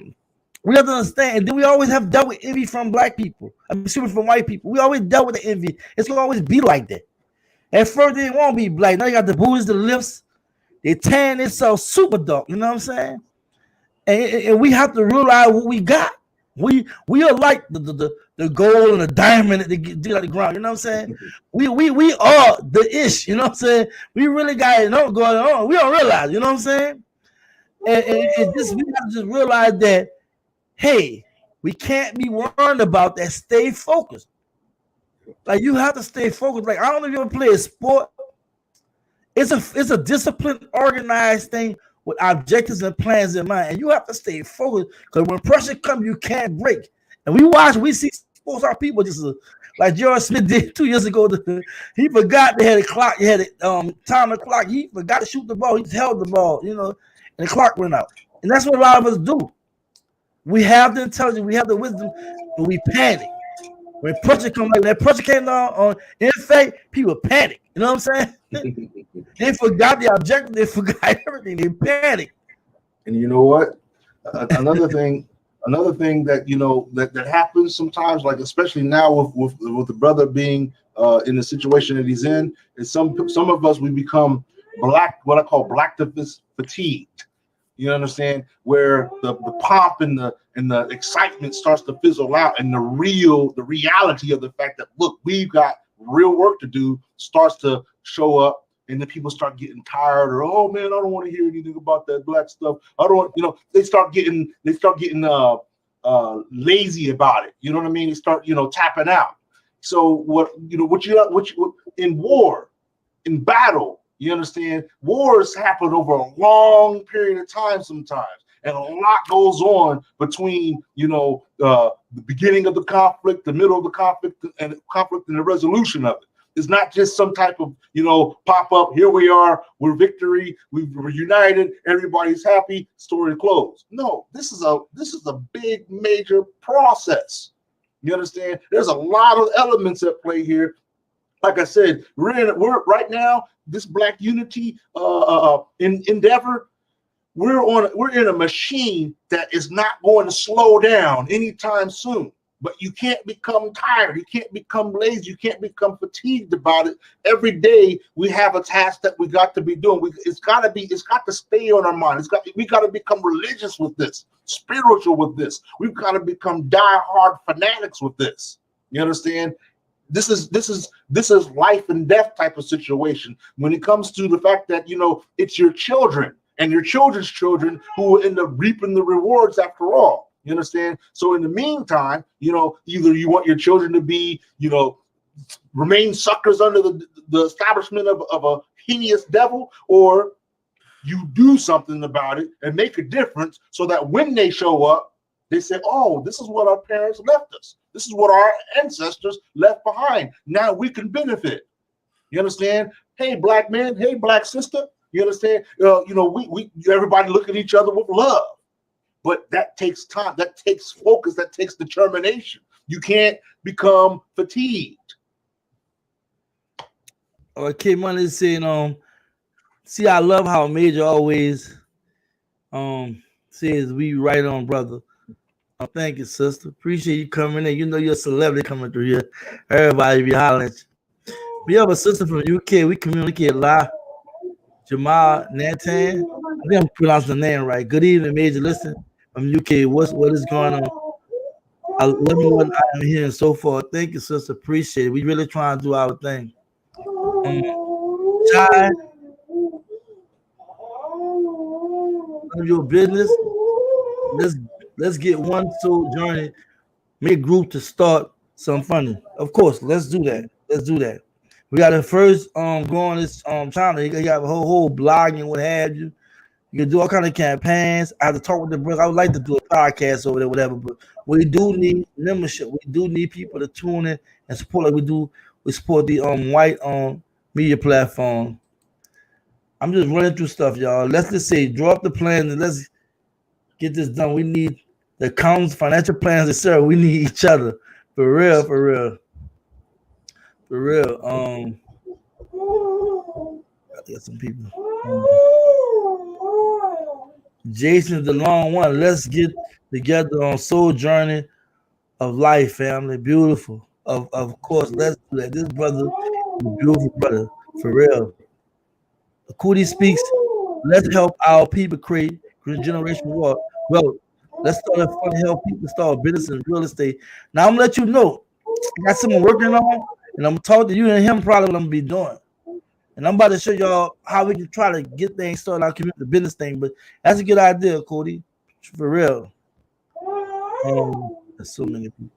we have to understand, and then we always have dealt with envy from black people. I'm assuming from white people. We always dealt with the envy. It's gonna always be like that. At first, they won't be black. Now you got the booties, the lifts. They tan themselves super dark. You know what I'm saying? And we have to realize what we got. We are like the gold and the diamond that they get out the ground. You know what I'm saying? We are the ish. You know what I'm saying? We really got it going on. We don't realize. You know what I'm saying? And just we have to just realize that. Hey, we can't be worried about that. Stay focused. Like you have to stay focused. Like I don't know if you ever play a sport. It's a disciplined, organized thing with objectives and plans in mind, and you have to stay focused because when pressure comes, you can't break. And we see sports our people just like George Smith did 2 years ago. He forgot they had a clock. He had a time clock. He forgot to shoot the ball. He just held the ball, you know, and the clock went out. And that's what a lot of us do. We have the intelligence, we have the wisdom, but we panic. When pressure comes, like that pressure came down on NFA, people panic. You know what I'm saying? They forgot the objective, they forgot everything, they panic. And you know what? Another thing that you know that happens sometimes, like especially now with the brother being in the situation that he's in, is some of us we become what I call blacktivist fatigued. You understand, where the pomp and the excitement starts to fizzle out, and the reality of the fact that look, we've got real work to do starts to show up, and then people start getting tired, or oh man, I don't want to hear anything about that black stuff. I don't want, you know, they start getting lazy about it. You know what I mean? They start, you know, tapping out. So what in war, in battle. You understand? Wars happen over a long period of time sometimes, and a lot goes on between, you know, the beginning of the conflict, the middle of the conflict, and the resolution of it. It's not just some type of, you know, pop up. Here we are, we're victory, we're united, everybody's happy, story closed. No, this is a big major process. You understand? There's a lot of elements at play here. Like I said, we're right now, this Black Unity endeavor, we're in a machine that is not going to slow down anytime soon. But you can't become tired, you can't become lazy, you can't become fatigued about it. Every day we have a task that we got to be doing. It's got to stay on our mind. We got to become religious with this, spiritual with this. We've got to become die-hard fanatics with this. You understand? This is life and death type of situation when it comes to the fact that, you know, it's your children and your children's children who will end up reaping the rewards after all. You understand? So in the meantime, either you want your children to be, remain suckers under the establishment of a heinous devil, or you do something about it and make a difference so that when they show up, they say, oh, this is what our parents left us. This is what our ancestors left behind. Now we can benefit. You understand? Hey, black man. Hey, black sister. You understand? We everybody look at each other with love. But that takes time. That takes focus. That takes determination. You can't become fatigued. Okay, Money is saying, see, I love how Major always says we right on, brother. Thank you, sister. Appreciate you coming in. You know you're a celebrity coming through here. Everybody be hollering at you. We have a sister from the UK. We communicate a lot. Jamal Nantan. I think I'm pronouncing the name right. Good evening, Major. Listen, from UK. What is going on? I love what I am hearing so far. Thank you, sister. Appreciate it. We really trying to do our thing. Chai, of your business. Let's get one soul journey. Make group to start some funding. Of course, let's do that. Let's do that. We got to first go on this channel. You got a whole blog and what have you. You can do all kind of campaigns. I have to talk with the brothers. I would like to do a podcast over there, whatever. But we do need membership. We do need people to tune in and support like we do. We support the white media platform. I'm just running through stuff, y'all. Let's just say draw up the plan and let's get this done. We need the accounts, financial plans, etc. We need each other. For real, for real. For real. I got some people. Jason's the long one. Let's get together on soul journey of life, family. Beautiful. Of course, let's do that. This brother is a beautiful brother. For real. Cootie speaks. Let's help our people create generational wealth. Well, let's start a fund to help people start business in real estate. Now I'm gonna let you know. I got someone working on, and I'm gonna talk to you and him probably what I'm gonna be doing. And I'm about to show y'all how we can try to get things started out community business thing. But that's a good idea, Cody. For real. There's so many people.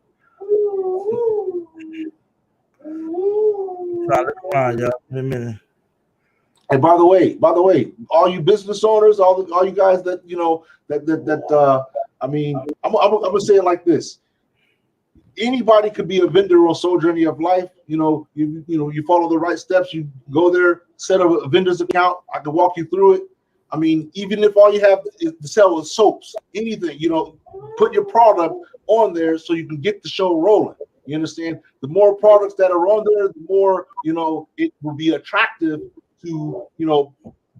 Try to look around, y'all. In a minute. And by the way, all you business owners, all you guys that I mean, I'm gonna say it like this. Anybody could be a vendor on Soul Journey of Life. You follow the right steps. You go there, set up a vendor's account. I can walk you through it. I mean, even if all you have is to sell is soaps, anything, put your product on there so you can get the show rolling. You understand? The more products that are on there, the more it will be attractive to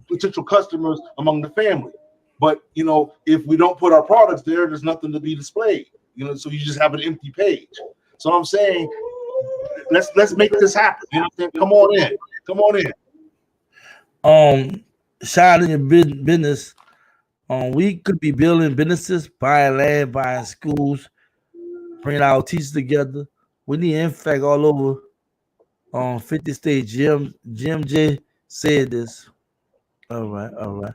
potential customers among the family. But if we don't put our products there, there's nothing to be displayed. So you just have an empty page. So I'm saying, let's make this happen. Come on in. Shout out to your business. We could be building businesses, buying land, buying schools, bringing our teachers together. We need impact all over 50 states. Jim J said this. All right.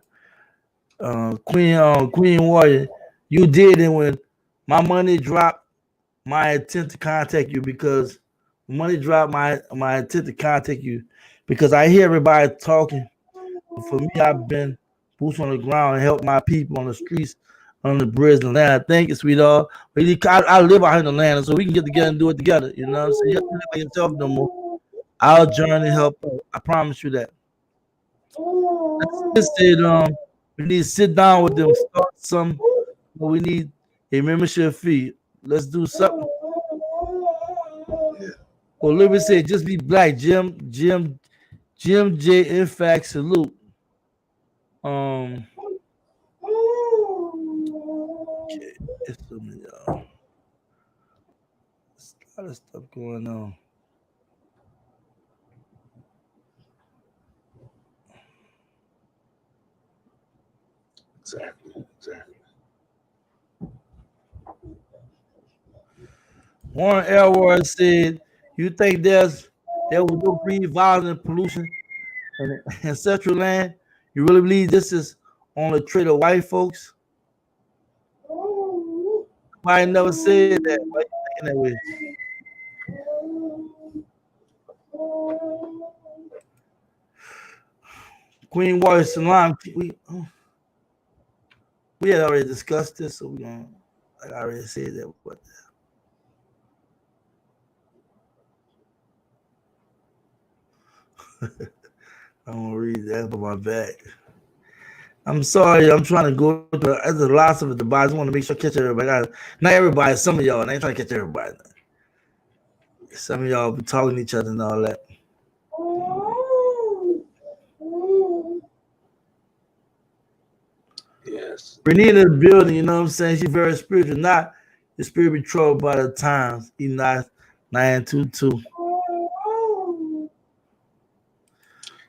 Queen Warrior, you did it when my money dropped. My intent to contact you because money dropped. My intent to contact you because I hear everybody talking. For me, I've been boots on the ground and help my people on the streets, on the bridge and land. Thank you, sweetheart. I live out here in Atlanta, so we can get together and do it together. You know what I'm saying? You have to live by yourself no more. Our journey help. I promise you that. We need to sit down with them, start some. We need a membership fee. Let's do something. Well, let me say, just be black. Jim J. In fact, salute. Okay, it's so many, y'all. There's a lot of stuff going on. Exactly. Warren Elward said, "You think there was no greed, violence, and pollution in Central Land? You really believe this is only treated white folks? Why I never said that? Why you thinking that way? Queen Warrior Salam, we had already discussed this, so we're gonna, like I already said that. But I'm gonna read that for my back. I'm sorry, I'm trying to go to the lots of it, but I just want to make sure I catch everybody. Not everybody, some of y'all, and I ain't trying to catch everybody. Some of y'all be talking to each other and all that. Yes. Renee in the building, you know what I'm saying? She's very spiritual, not the spirit be troubled by the times. Enoch 922.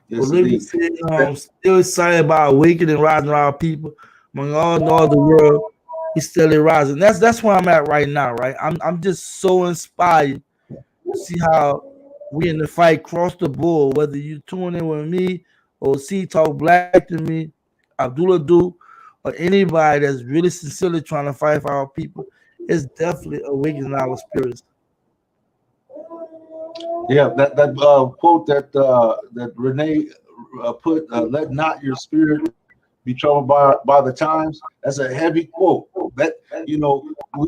Yes, Olivia said, still excited about awakening and rising our people among all the world. He's still rising. That's where I'm at right now, right? I'm just so inspired to see how we in the fight across the board, whether you tune in with me or see Talk Black to me, Abdullah Do, or anybody that's really sincerely trying to fight for our people. It's definitely awakening our spirits. Yeah, that quote that Renee put, "Let not your spirit be troubled by the times." That's a heavy quote. That, you know,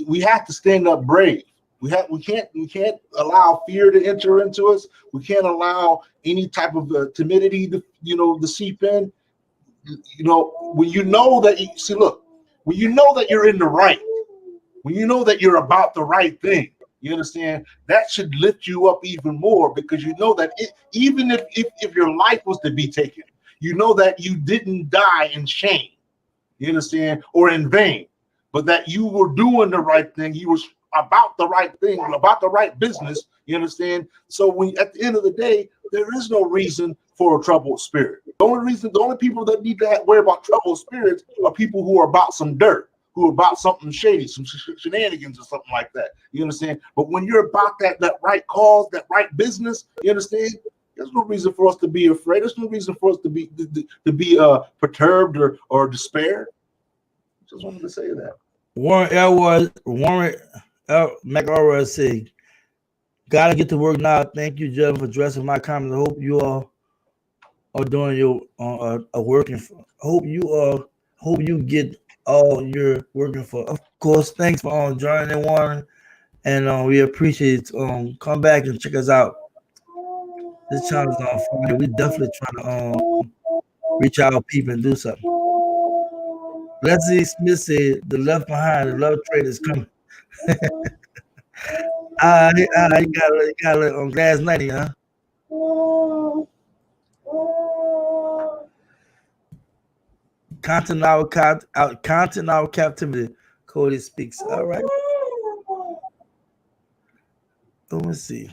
we have to stand up brave. We can't allow fear to enter into us. We can't allow any type of timidity to seep in. You know, when you know that when you know that you're in the right, when you know that you're about the right thing. You understand? That should lift you up even more, because you know that even if your life was to be taken, you know that you didn't die in shame, you understand, or in vain, but that you were doing the right thing. You were about the right thing, about the right business, you understand? So when at the end of the day, there is no reason for a troubled spirit. The only people that need to worry about troubled spirits are people who are about some dirt, who are about something shady, some shenanigans or something like that. You understand? But when you're about that right cause, that right business, you understand? There's no reason for us to be afraid. There's no reason for us to be perturbed or despair. Just wanted to say that. Warren McElroy said, "Gotta get to work now. Thank you, Jeff, for addressing my comments. I hope you all are doing your working. Hope you get all you're working for. Of course, thanks for joining, Warren, and we appreciate it. Come back and check us out. This channel is on fire. We definitely trying to reach our people and do something." Leslie Smith said, "The left behind, the love trade is coming." You got it on Glass 90, huh? Content our captivity. Cody speaks. All right. Let me see.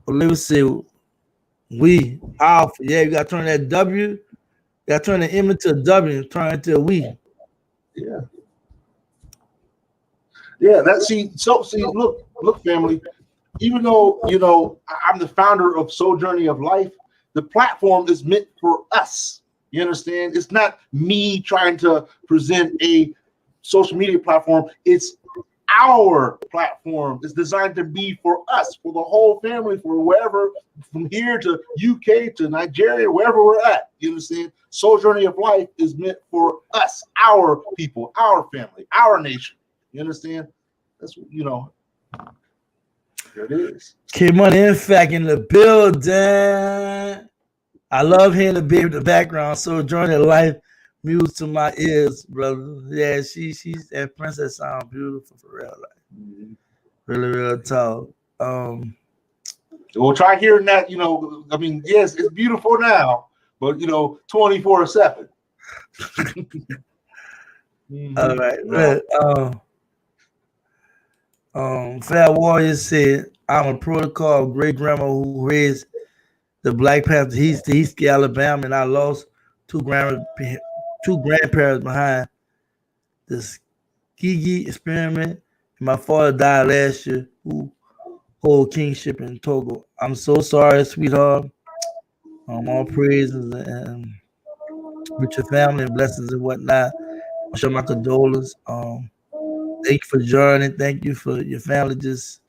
Well, let me see. We alpha. Yeah, you gotta turn that W. You gotta turn the M into a W and turn it into a we. Yeah. Yeah, look, family. Even though I'm the founder of Soul Journey of Life, the platform is meant for us. You understand? It's not me trying to present a social media platform. It's our platform. It's designed to be for us, for the whole family, for wherever, from here to UK to Nigeria, wherever we're at. You understand? Soul Journey of Life is meant for us, our people, our family, our nation. You understand? That's there it is. K-Money in fact in the building. I love hearing the baby in the background. So Journey of Life, music to my ears, brother. Yeah, she's that princess sound beautiful for real. Like, really, real tall. We'll try hearing that, I mean, yes, it's beautiful now, but 24/7. All right. Fat Warrior said, "I'm a protocol great grandma who raised the Black Panther East Alabama, and I lost two grandparents behind the Tuskegee experiment. And my father died last year, who hold kingship in Togo. I'm so sorry, sweetheart. All praises, and with your family and blessings and whatnot. I show my condolences. Thank you for joining. Thank you for your family. Just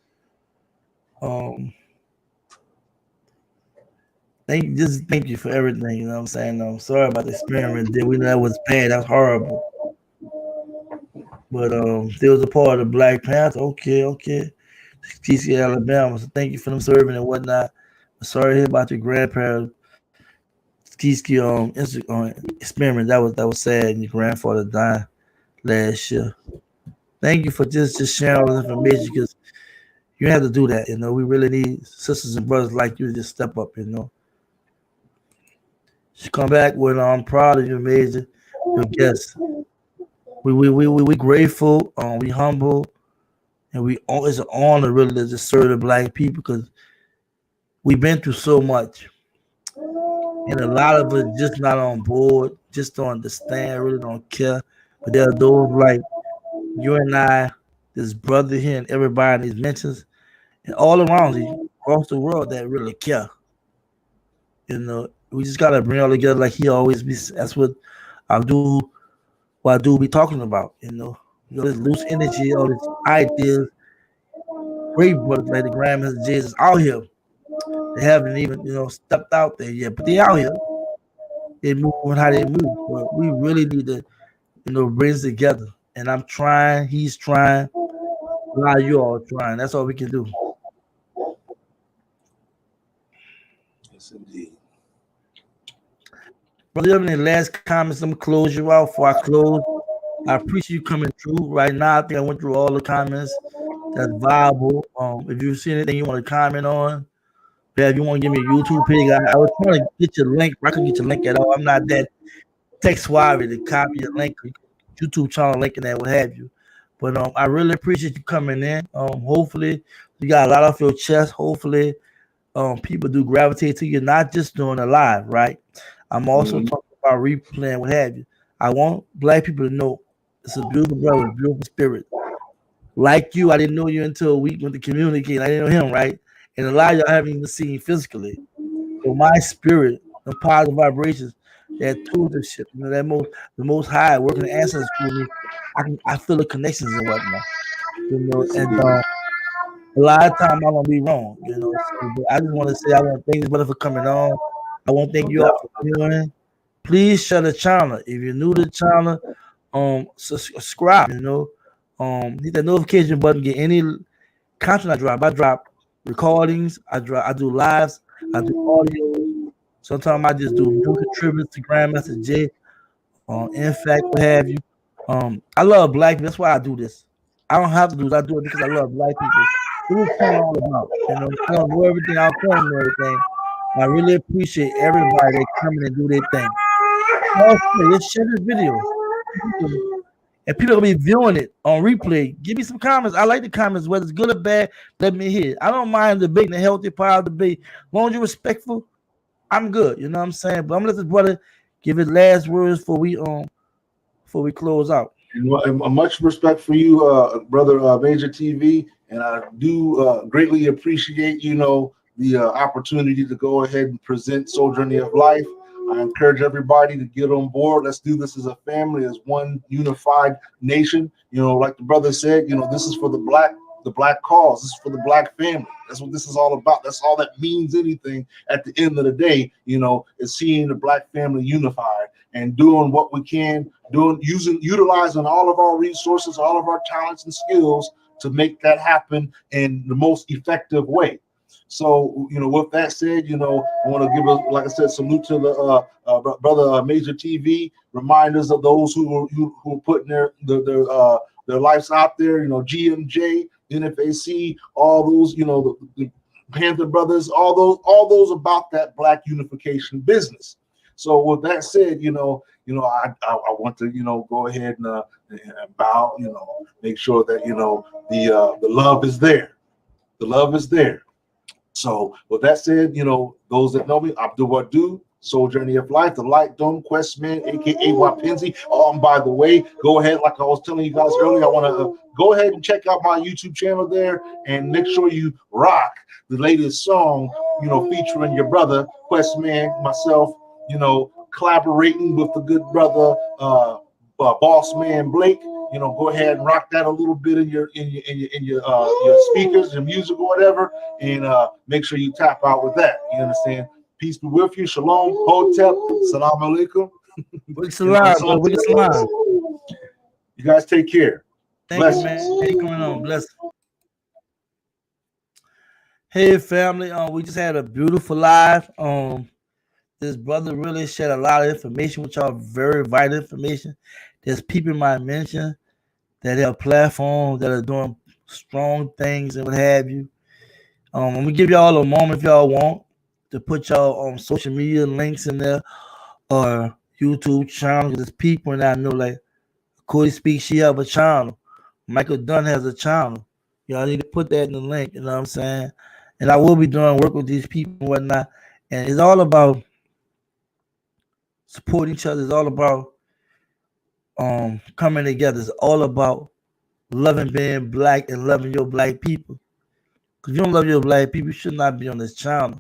thank you for everything. You know what I'm saying? I'm sorry about the experiment. We know that was bad. That's horrible. But there was a part of the Black Panther. Okay. TC Alabama. So thank you for them serving and whatnot. I'm sorry to hear about your grandparents. Ski experiment. That was sad. And your grandfather died last year. Thank you for just sharing all this information because you have to do that. You know, we really need sisters and brothers like you to just step up. You know, she come back with I'm proud of you, Major. Your guest. We grateful. We humble, and it's an honor really to just serve the Black people because we've been through so much. And a lot of us just not on board, just don't understand, really don't care. But there are those like you and I, this brother here, and everybody in these mentions, and all around you, across the world that really care. You know, we just gotta bring it all together like he always be. That's what I do be talking about. You know, this loose energy, all these ideas. Great brothers like the Grandmaster Jesus out here. They haven't even, stepped out there yet, but they out here. They moving how they move. But we really need to, bring it together. And I'm trying. He's trying. A lot of you all trying. That's all we can do. Yes, indeed. Brother, you have any last comments? I'm gonna close you out before I close. I appreciate you coming through. Right now, I think I went through all the comments that's viable. If you see anything you want to comment on, if you want to give me a YouTube page, I was trying to get your link. I couldn't get your link at all. I'm not that tech savvy to copy your link, YouTube channel link, and that what have you. But I really appreciate you coming in. Hopefully, you got a lot off your chest. Hopefully, people do gravitate to you, not just doing a live, right? I'm also talking about replaying, what have you. I want Black people to know it's a beautiful brother, a beautiful spirit. Like you, I didn't know you until a week when the community. I didn't know him, right? And a lot of y'all haven't even seen physically. So my spirit, the positive vibrations, that tutorship, the most high working the ancestors for me, I feel the connections and whatnot. And a lot of times I'm gonna be wrong, So, but I just want to say I want to thank you brother for coming on. I want to thank you all for joining. Please share the channel. If you're new to the channel, subscribe, hit that notification button, get any content I drop. I drop recordings, I do lives, I do audio. Sometimes I just do music tributes to Grandmaster Jay. In fact, what have you. I love Black people. That's why I do this. I don't have to do this. I do it because I love Black people. This is kind of all about. I don't know everything. I'll film and everything. I really appreciate everybody that coming and do their thing. Also, let's share this video. And people will be viewing it on replay. Give me some comments. I like the comments, whether it's good or bad. Let me hear it. I don't mind debating a healthy part of debate. As long as you're respectful, I'm good. You know what I'm saying? But I'm gonna let this brother give his last words before we close out. Much respect for you, brother Major TV, and I do greatly appreciate the opportunity to go ahead and present Soul Journey of Life. I encourage everybody to get on board. Let's do this as a family, as one unified nation. Like the brother said, this is for the black cause. This is for the Black family. That's what this is all about. That's all that means anything at the end of the day, is seeing the Black family unified and doing what we can, utilizing all of our resources, all of our talents and skills to make that happen in the most effective way. So, with that said, I want to give like I said, salute to the brother Major TV. Reminders of those who are putting their lives out there. GMJ, NFAC, all those. The Panther Brothers, all those about that Black unification business. So, with that said, I want to go ahead and bow. Make sure that the love is there. The love is there. So with that said, those that know me, Abdul Wadu, Soul Journey of Life, the Light Dome Quest Man, aka Wapenzi. By the way, go ahead, like I was telling you guys earlier, I want to go ahead and check out my YouTube channel there and make sure you rock the latest song, featuring your brother, Quest Man, myself, collaborating with the good brother Boss Man Blake. Go ahead and rock that a little bit in your speakers, your music or whatever, and make sure you tap out with that. You understand? Peace be with you. Shalom, Hotep, Salam Alaikum. You guys take care. Thank you, man. Hey, coming on. Bless. Hey, family. We just had a beautiful live. This brother really shared a lot of information with y'all, very vital information. There's people might mention that have platforms that are doing strong things and what have you. I'm gonna give y'all a moment if y'all want to put y'all on social media links in there or YouTube channel. There's people and I know like Cody Speaks, she have a channel. Michael Dunn has a channel. Y'all need to put that in the link, you know what I'm saying? And I will be doing work with these people and whatnot. And it's all about supporting each other. It's all about coming together. It's all about loving being black and loving your black people. Because if you don't love your black people, you should not be on this channel.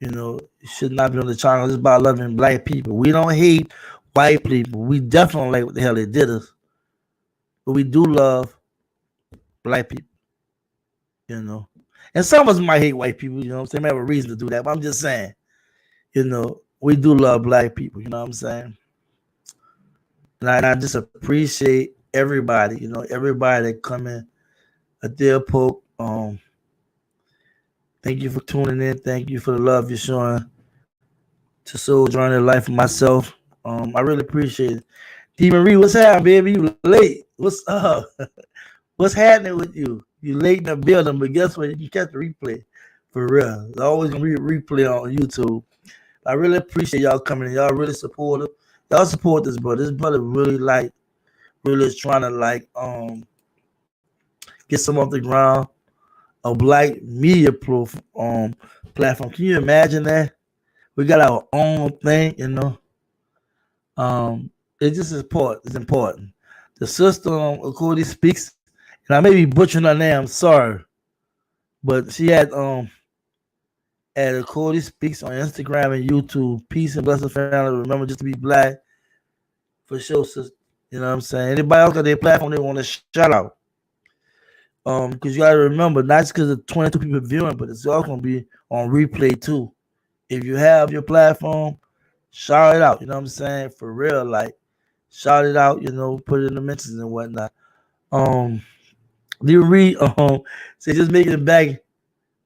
You should not be on the channel. It's about loving black people. We don't hate white people. We definitely don't like what the hell they did us. But we do love black people. And some of us might hate white people, they might have a reason to do that. But I'm just saying, we do love black people, you know what I'm saying? And I just appreciate everybody, everybody that come in at their poke. Thank you for tuning in. Thank you for the love you're showing to Soul Journey Life for myself. I really appreciate it. D. Marie, what's happening, baby? You late. What's up? What's happening with you? You late in the building, but guess what? You can catch the replay for real. It's always gonna be a replay on YouTube. I really appreciate y'all coming in. Y'all really supportive. Y'all support this brother. This brother really is trying to get some off the ground. A black media platform. Can you imagine that? We got our own thing, It's just important. It's important. The sister, Cody Speaks, and I may be butchering her name. I'm sorry, but she had Cody Speaks on Instagram and YouTube. Peace and blessings, family. Remember just to be black for sure, sister. You know what I'm saying? Anybody else got their platform they want to shout out? Because you gotta remember, not just because of 22 people viewing, but it's all gonna be on replay too. If you have your platform, shout it out. You know what I'm saying? For real, shout it out. Put it in the mentions and whatnot. You read say just making it back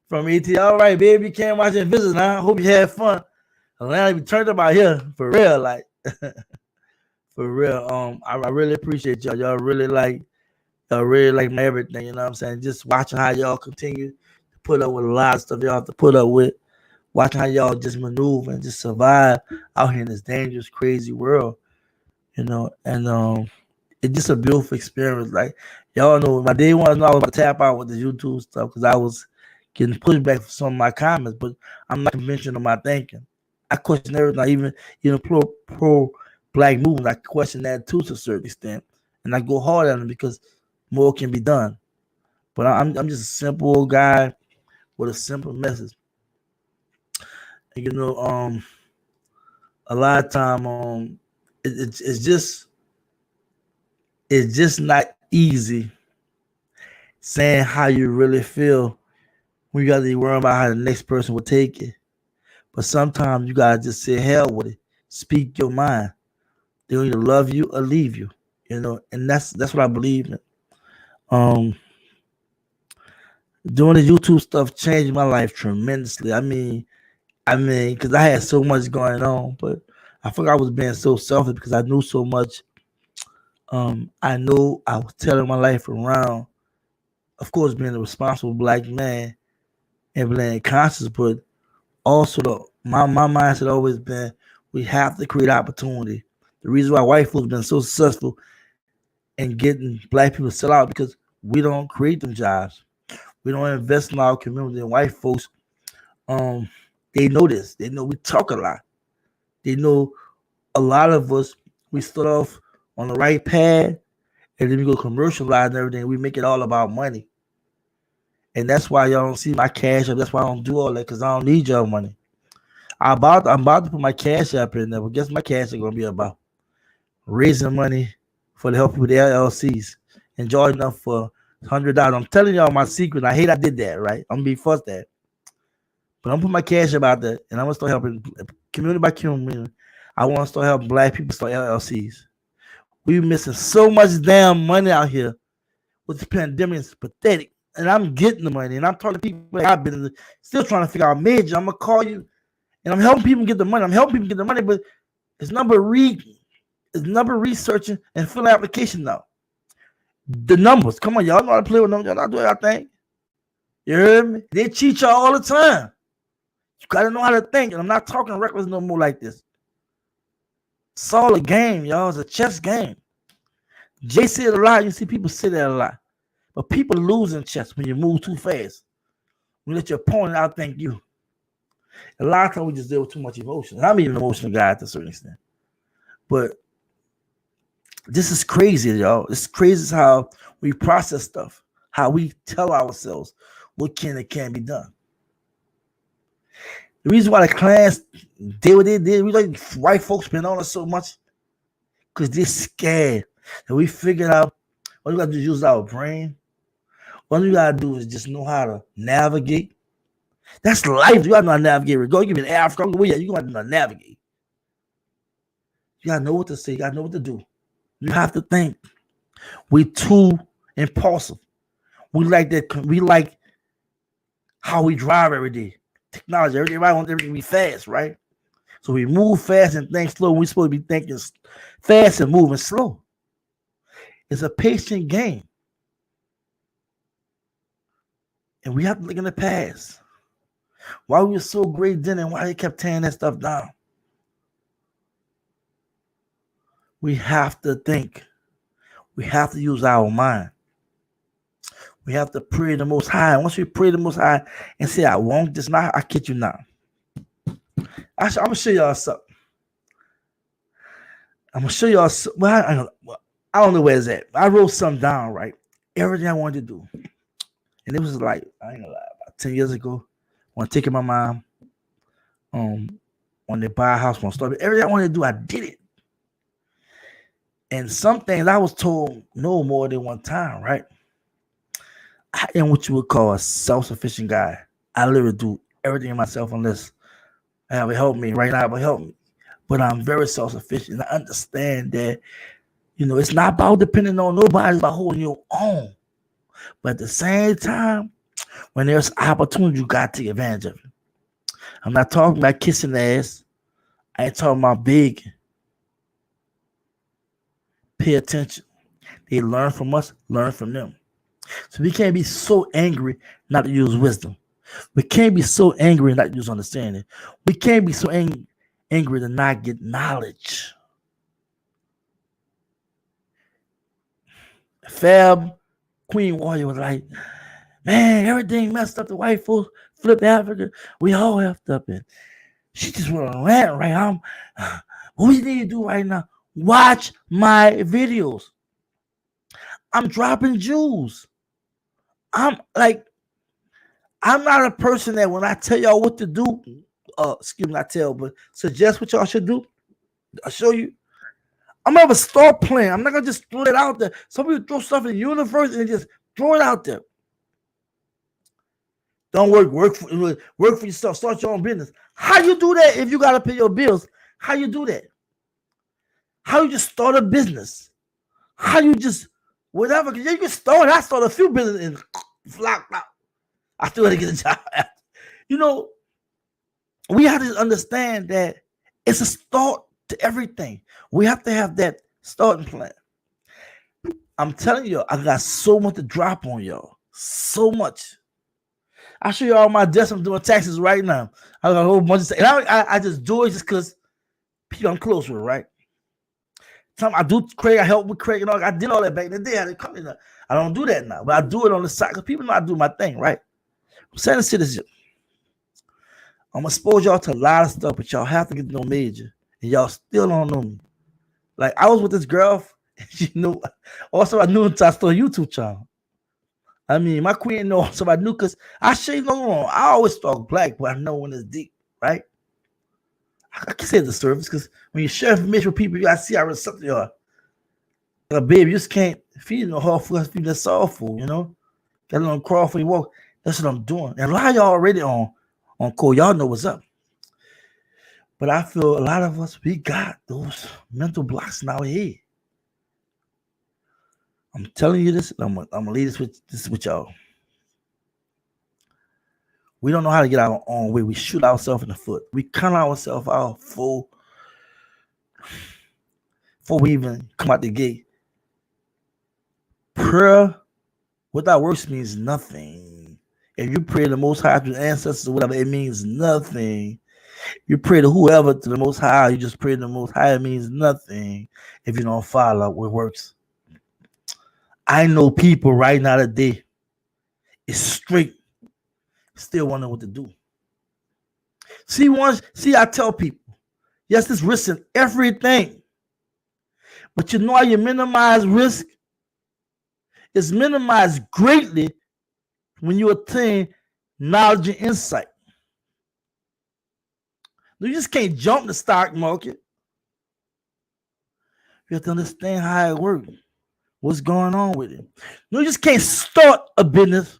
from ET. All right, baby, you came watch and visit. Now I hope you had fun. Atlanta, we turned up out here for real, for real. I really appreciate y'all. Y'all really like my everything. You know what I'm saying? Just watching how y'all continue to put up with a lot of stuff y'all have to put up with. Watching how y'all just maneuver and just survive out here in this dangerous, crazy world. And it's just a beautiful experience. Y'all know, my day one, I was about to tap out with the YouTube stuff because I was getting pushback for some of my comments, but I'm not conventional in my thinking. I question everything, even pro-black movement. I question that too to a certain extent, and I go hard on it because more can be done. But I'm just a simple guy with a simple message. And, a lot of time, it's just not easy saying how you really feel when you got to worry about how the next person will take it. But sometimes you gotta just say hell with it. Speak your mind. They'll either love you or leave you. And that's what I believe in. Doing the YouTube stuff changed my life tremendously. I mean, because I had so much going on, but I forgot I was being so selfish because I knew so much. I know I was telling my life around, of course, being a responsible black man and being conscious, but also my mindset always been we have to create opportunity. The reason why white folks been so successful in getting black people to sell out because we don't create them jobs. We don't invest in our community. And white folks, they know this. They know we talk a lot. They know a lot of us, we start off on the right path and then we go commercialize and everything. We make it all about money. And that's why y'all don't see my cash up. That's why I don't do all that because I don't need y'all money. I'm about to put my cash app in there, but guess my cash is gonna be about raising money for the help with the LLCs and joining up for $100. I'm telling y'all my secret. I hate I did that, right? I'm gonna be fussed at. But I'm putting my cash about that, and I'm gonna start helping community by community. I want to start helping black people start LLCs. We're missing so much damn money out here with the pandemic. It's pathetic. And I'm getting the money, and I'm talking to people like I've been still trying to figure out major. I'm gonna call you, and I'm helping people get the money. I'm helping people get the money, but it's number reading, it's number researching and filling application now. The numbers, come on, y'all know how to play with numbers. Y'all not doing anything. You heard me? They cheat y'all all the time. You gotta know how to think, and I'm not talking reckless no more like this. It's all a game, y'all. It's a chess game. Jay said a lot. You see people say that a lot. But people lose in chess when you move too fast. When you let your opponent outthink you. A lot of times we just deal with too much emotion. And I'm even an emotional guy to a certain extent. But this is crazy, y'all. It's crazy how we process stuff. How we tell ourselves what can and can't be done. The reason why the clans did what they did, we like white folks been on us so much because they're scared. And we figured out all we got to do is use our brain. All you got to do is just know how to navigate. That's life. You got to know how to navigate. Go give me an Africa. You got to know how to navigate. You got to know what to say. You got to know what to do. You have to think. We're too impulsive. We like that. We like how we drive every day. Technology. Everybody wants everything to be fast, right? So we move fast and think slow. We're supposed to be thinking fast and moving slow. It's a patient game. And we have to look in the past. Why we were so great then and why they kept tearing that stuff down. We have to think. We have to use our mind. We have to pray the Most High. Once we pray the Most High and say, I won't this now, I kid you not. I'm going to show y'all something. I'm going to show y'all something. Well, I don't know where it's at. I wrote something down, right? Everything I wanted to do. And it was like, I ain't gonna lie, about 10 years ago, when I take my mom, when they buy a house, when I started, everything I wanted to do, I did it. And some things I was told no more than one time, right? I am what you would call a self-sufficient guy. I literally do everything myself unless I have it help me. Right now, it will help me. But I'm very self-sufficient. I understand that, it's not about depending on nobody, it's about holding your own. But at the same time, when there's opportunity, you got to take advantage of it. I'm not talking about kissing the ass. I ain't talking about big. Pay attention. They learn from us, learn from them. So we can't be so angry not to use wisdom. We can't be so angry not to use understanding. We can't be so angry to not get knowledge. Fab Queen Warrior was like, man, everything messed up. The white folks flipped Africa. We all effed up. And she just went on a rant, right? What we need to do right now, watch my videos. I'm dropping jewels. I'm not a person that when I tell y'all what to do, but suggest what y'all should do. I'll show you. I'm gonna have a start plan. I'm not gonna just throw it out there. Some people throw stuff in the universe and just throw it out there. Don't work for yourself. Start your own business. How you do that if you gotta pay your bills? How you do that? How you just start a business? How you just whatever? You can start. I started a few businesses and flopped out. I still had to get a job. We have to understand that it's a start to everything. We have to have that starting plan. I'm telling you, I got so much to drop on y'all. So much. I'll show you all my desk. I'm doing taxes right now. I got a whole bunch of stuff. And I just do it just because people I'm close with, right? Time I do Craig, I help with Craig and all. I did all that back in the day. I don't do that now, but I do it on the side because people know I do my thing, right? I'm saying to citizenship. I'm gonna expose y'all to a lot of stuff, but y'all have to get to know Major, and y'all still don't know me. Like I was with this girl, also I knew until I started a YouTube channel. I mean, my queen knows, so I knew because I shave no wrong. I always talk black, but I know when it's deep, right? I can say the service because when you share information with people, you gotta see how receptive you are. Like, baby, you just can't feed no hard food, feed that soft food, you know. Got a little crawl for you walk. That's what I'm doing. And a lot of y'all already on call. Y'all know what's up. But I feel a lot of us, we got those mental blocks in our head. I'm telling you this, I'm gonna leave this with y'all. We don't know how to get our own way. We shoot ourselves in the foot. We count ourselves out before we even come out the gate. Prayer without works means nothing. If you pray to the Most High, to the ancestors or whatever, it means nothing. You pray to whoever, to the Most High, you just pray to the Most High, it means nothing if you don't follow what works. I know people right now today is straight, still wondering what to do. See, I tell people, yes, it's risk in everything. But you know how you minimize risk? It's minimized greatly when you attain knowledge and insight. You just can't jump the stock market. You have to understand how it works, what's going on with it. You just can't start a business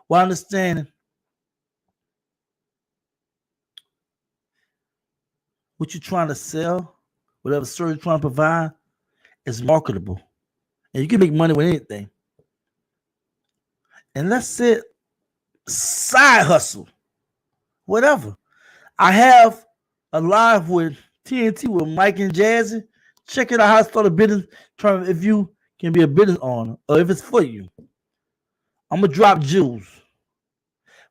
while understanding what you're trying to sell, whatever service you're trying to provide is marketable. And you can make money with anything. And let's say side hustle, whatever. I have a live with TNT with Mike and Jazzy. Check it out how to start a business. If you can be a business owner or if it's for you. I'm going to drop jewels.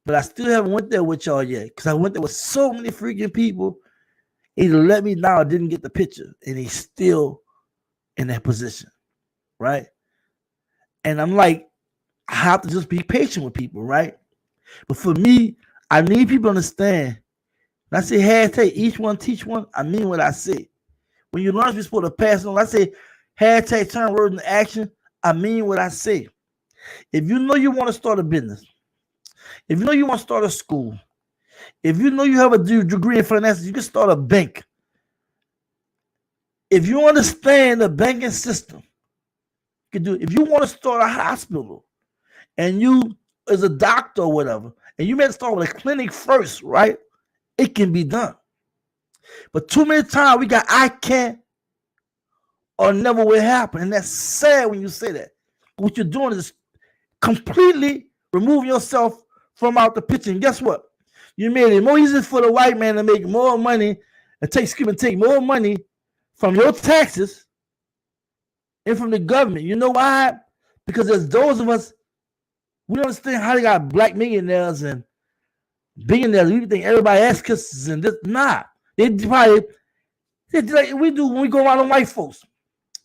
But I still haven't went there with y'all yet because I went there with so many freaking people. Either let me down or didn't get the picture. And he's still in that position. Right? And I'm like, I have to just be patient with people, right? But for me, I need people to understand. When I say hashtag each one teach one, I mean what I say. When you learn you're supposed to pass on, I say hashtag turn words into action, I mean what I say. If you know you want to start a business, if you know you want to start a school, if you know you have a degree in finances, you can start a bank. If you understand the banking system, you can do it. If you want to start a hospital, and you as a doctor or whatever, and you may start with a clinic first, right? It can be done. But too many times we got I can't or never will happen. And that's sad when you say that. What you're doing is completely removing yourself from out the picture. And guess what? You made it more easy for the white man to make more money and take more money from your taxes and from the government. You know why? Because there's those of us, we don't understand how they got black millionaires and billionaires. We think everybody ass kisses and this. Nah. They probably, like we do when we go around on white folks.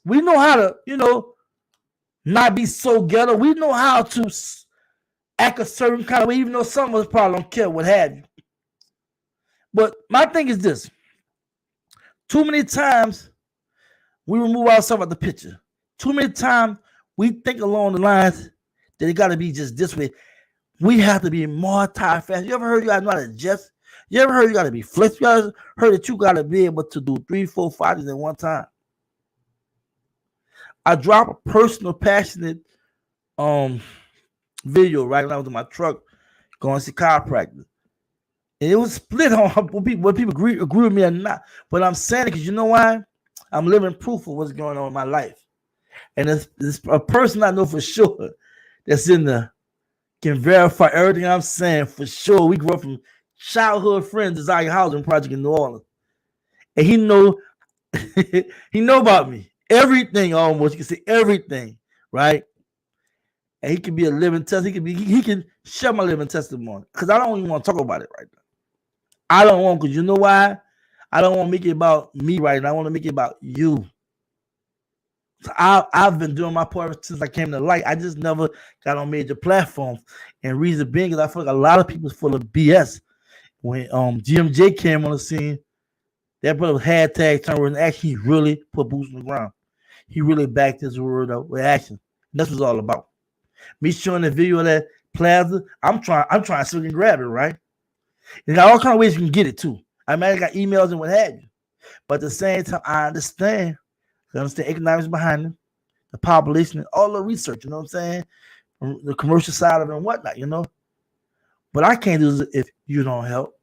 We know how to, not be so ghetto. We know how to act a certain kind of way, even though some of us probably don't care what have you. But my thing is this. Too many times we remove ourselves out the picture. Too many times we think along the lines that it got to be just this way. We have to be multi-faceted. You ever heard you got to know how to adjust? You ever heard you got to be flexible? You ever heard that you got to be able to do 3, 4, 5 things at one time? I dropped a personal, passionate video right when I was in my truck going to see chiropractor. And it was split on when people agree with me or not. But I'm saying it because you know why? I'm living proof of what's going on in my life. And it's a person I know for sure that's in the can verify everything I'm saying for sure. We grew up from childhood friends, Desire Housing Project in New Orleans. And he know about me. Everything almost. You can say everything, right? And he can be a living test. He can share my living testimony. Because I don't even want to talk about it right now. I don't want, because you know why? I don't want to make it about me right now. I want to make it about you. So I've been doing my part since I came to light. I just never got on major platforms. And reason being is I feel like a lot of people's full of BS. When GMJ came on the scene, that brother was hashtag turn word in action. He really put boots on the ground. He really backed his word up with action. And that's what it's all about. Me showing the video of that plaza, I'm trying to see if we can grab it, right? And got all kind of ways you can get it too. I might have got emails and what have you. But at the same time, I understand economics behind it, the population, and all the research, you know what I'm saying? The commercial side of it and whatnot, you know? But I can't do this if you don't help.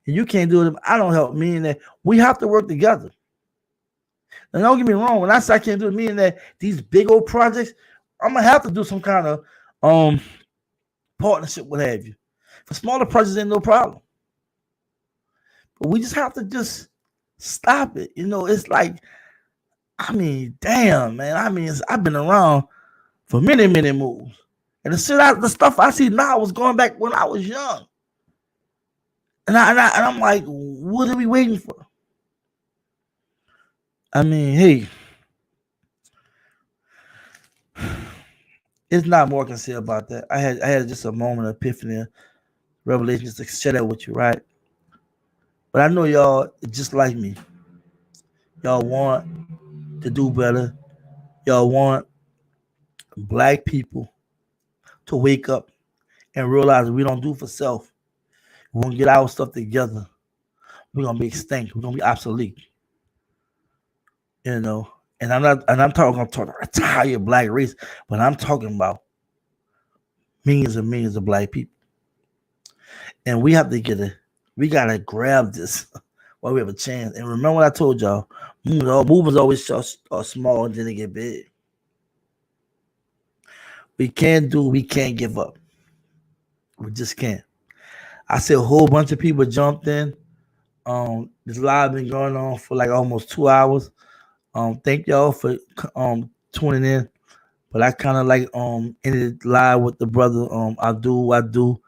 And you can't do it if I don't help, meaning that we have to work together. And don't get me wrong, when I say I can't do it, meaning that these big old projects, I'm gonna have to do some kind of partnership, what have you. For smaller projects, ain't no problem. But we just have to just stop it. You know, it's like, I mean, damn, man. I mean, I've been around for many, many moves. And the stuff I see now was going back when I was young. And I'm like, what are we waiting for? I mean, hey, it's not more I can say about that. I had just a moment of epiphany, revelation, just to share that with you, right? But I know y'all just like me. Y'all want to do better. Y'all want black people to wake up and realize we don't do for self. We're gonna get our stuff together. We're gonna be extinct. We're gonna be obsolete. You know, and I'm talking the entire black race, but I'm talking about millions and millions of black people. And we have to we gotta grab this while we have a chance. And remember what I told y'all, movements always start small and then they get big. We can't give up. We just can't. I see a whole bunch of people jumped in. This live been going on for like almost 2 hours. Thank y'all for tuning in. But I kind of like ended live with the brother I do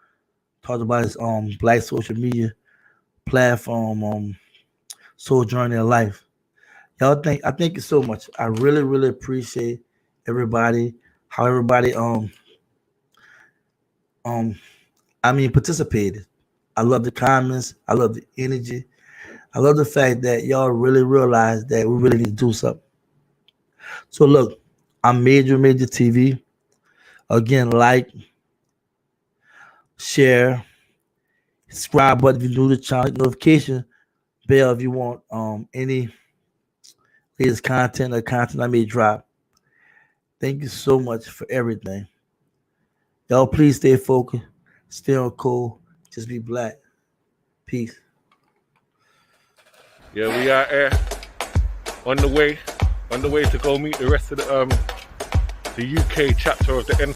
talked about his black social media platform, Soul Journey of Life. Y'all I thank you so much. I really, really appreciate everybody, how everybody participated. I love the comments, I love the energy. I love the fact that y'all really realize that we really need to do something. So look, I'm Major TV. Again, like, share, subscribe button if you're new to the channel, notification bell if you want any latest content or content I may drop. Thank you so much for everything. Y'all please stay focused, stay on cool, just be black. Peace. Yeah, we are here on the way to go meet the rest of the UK chapter of the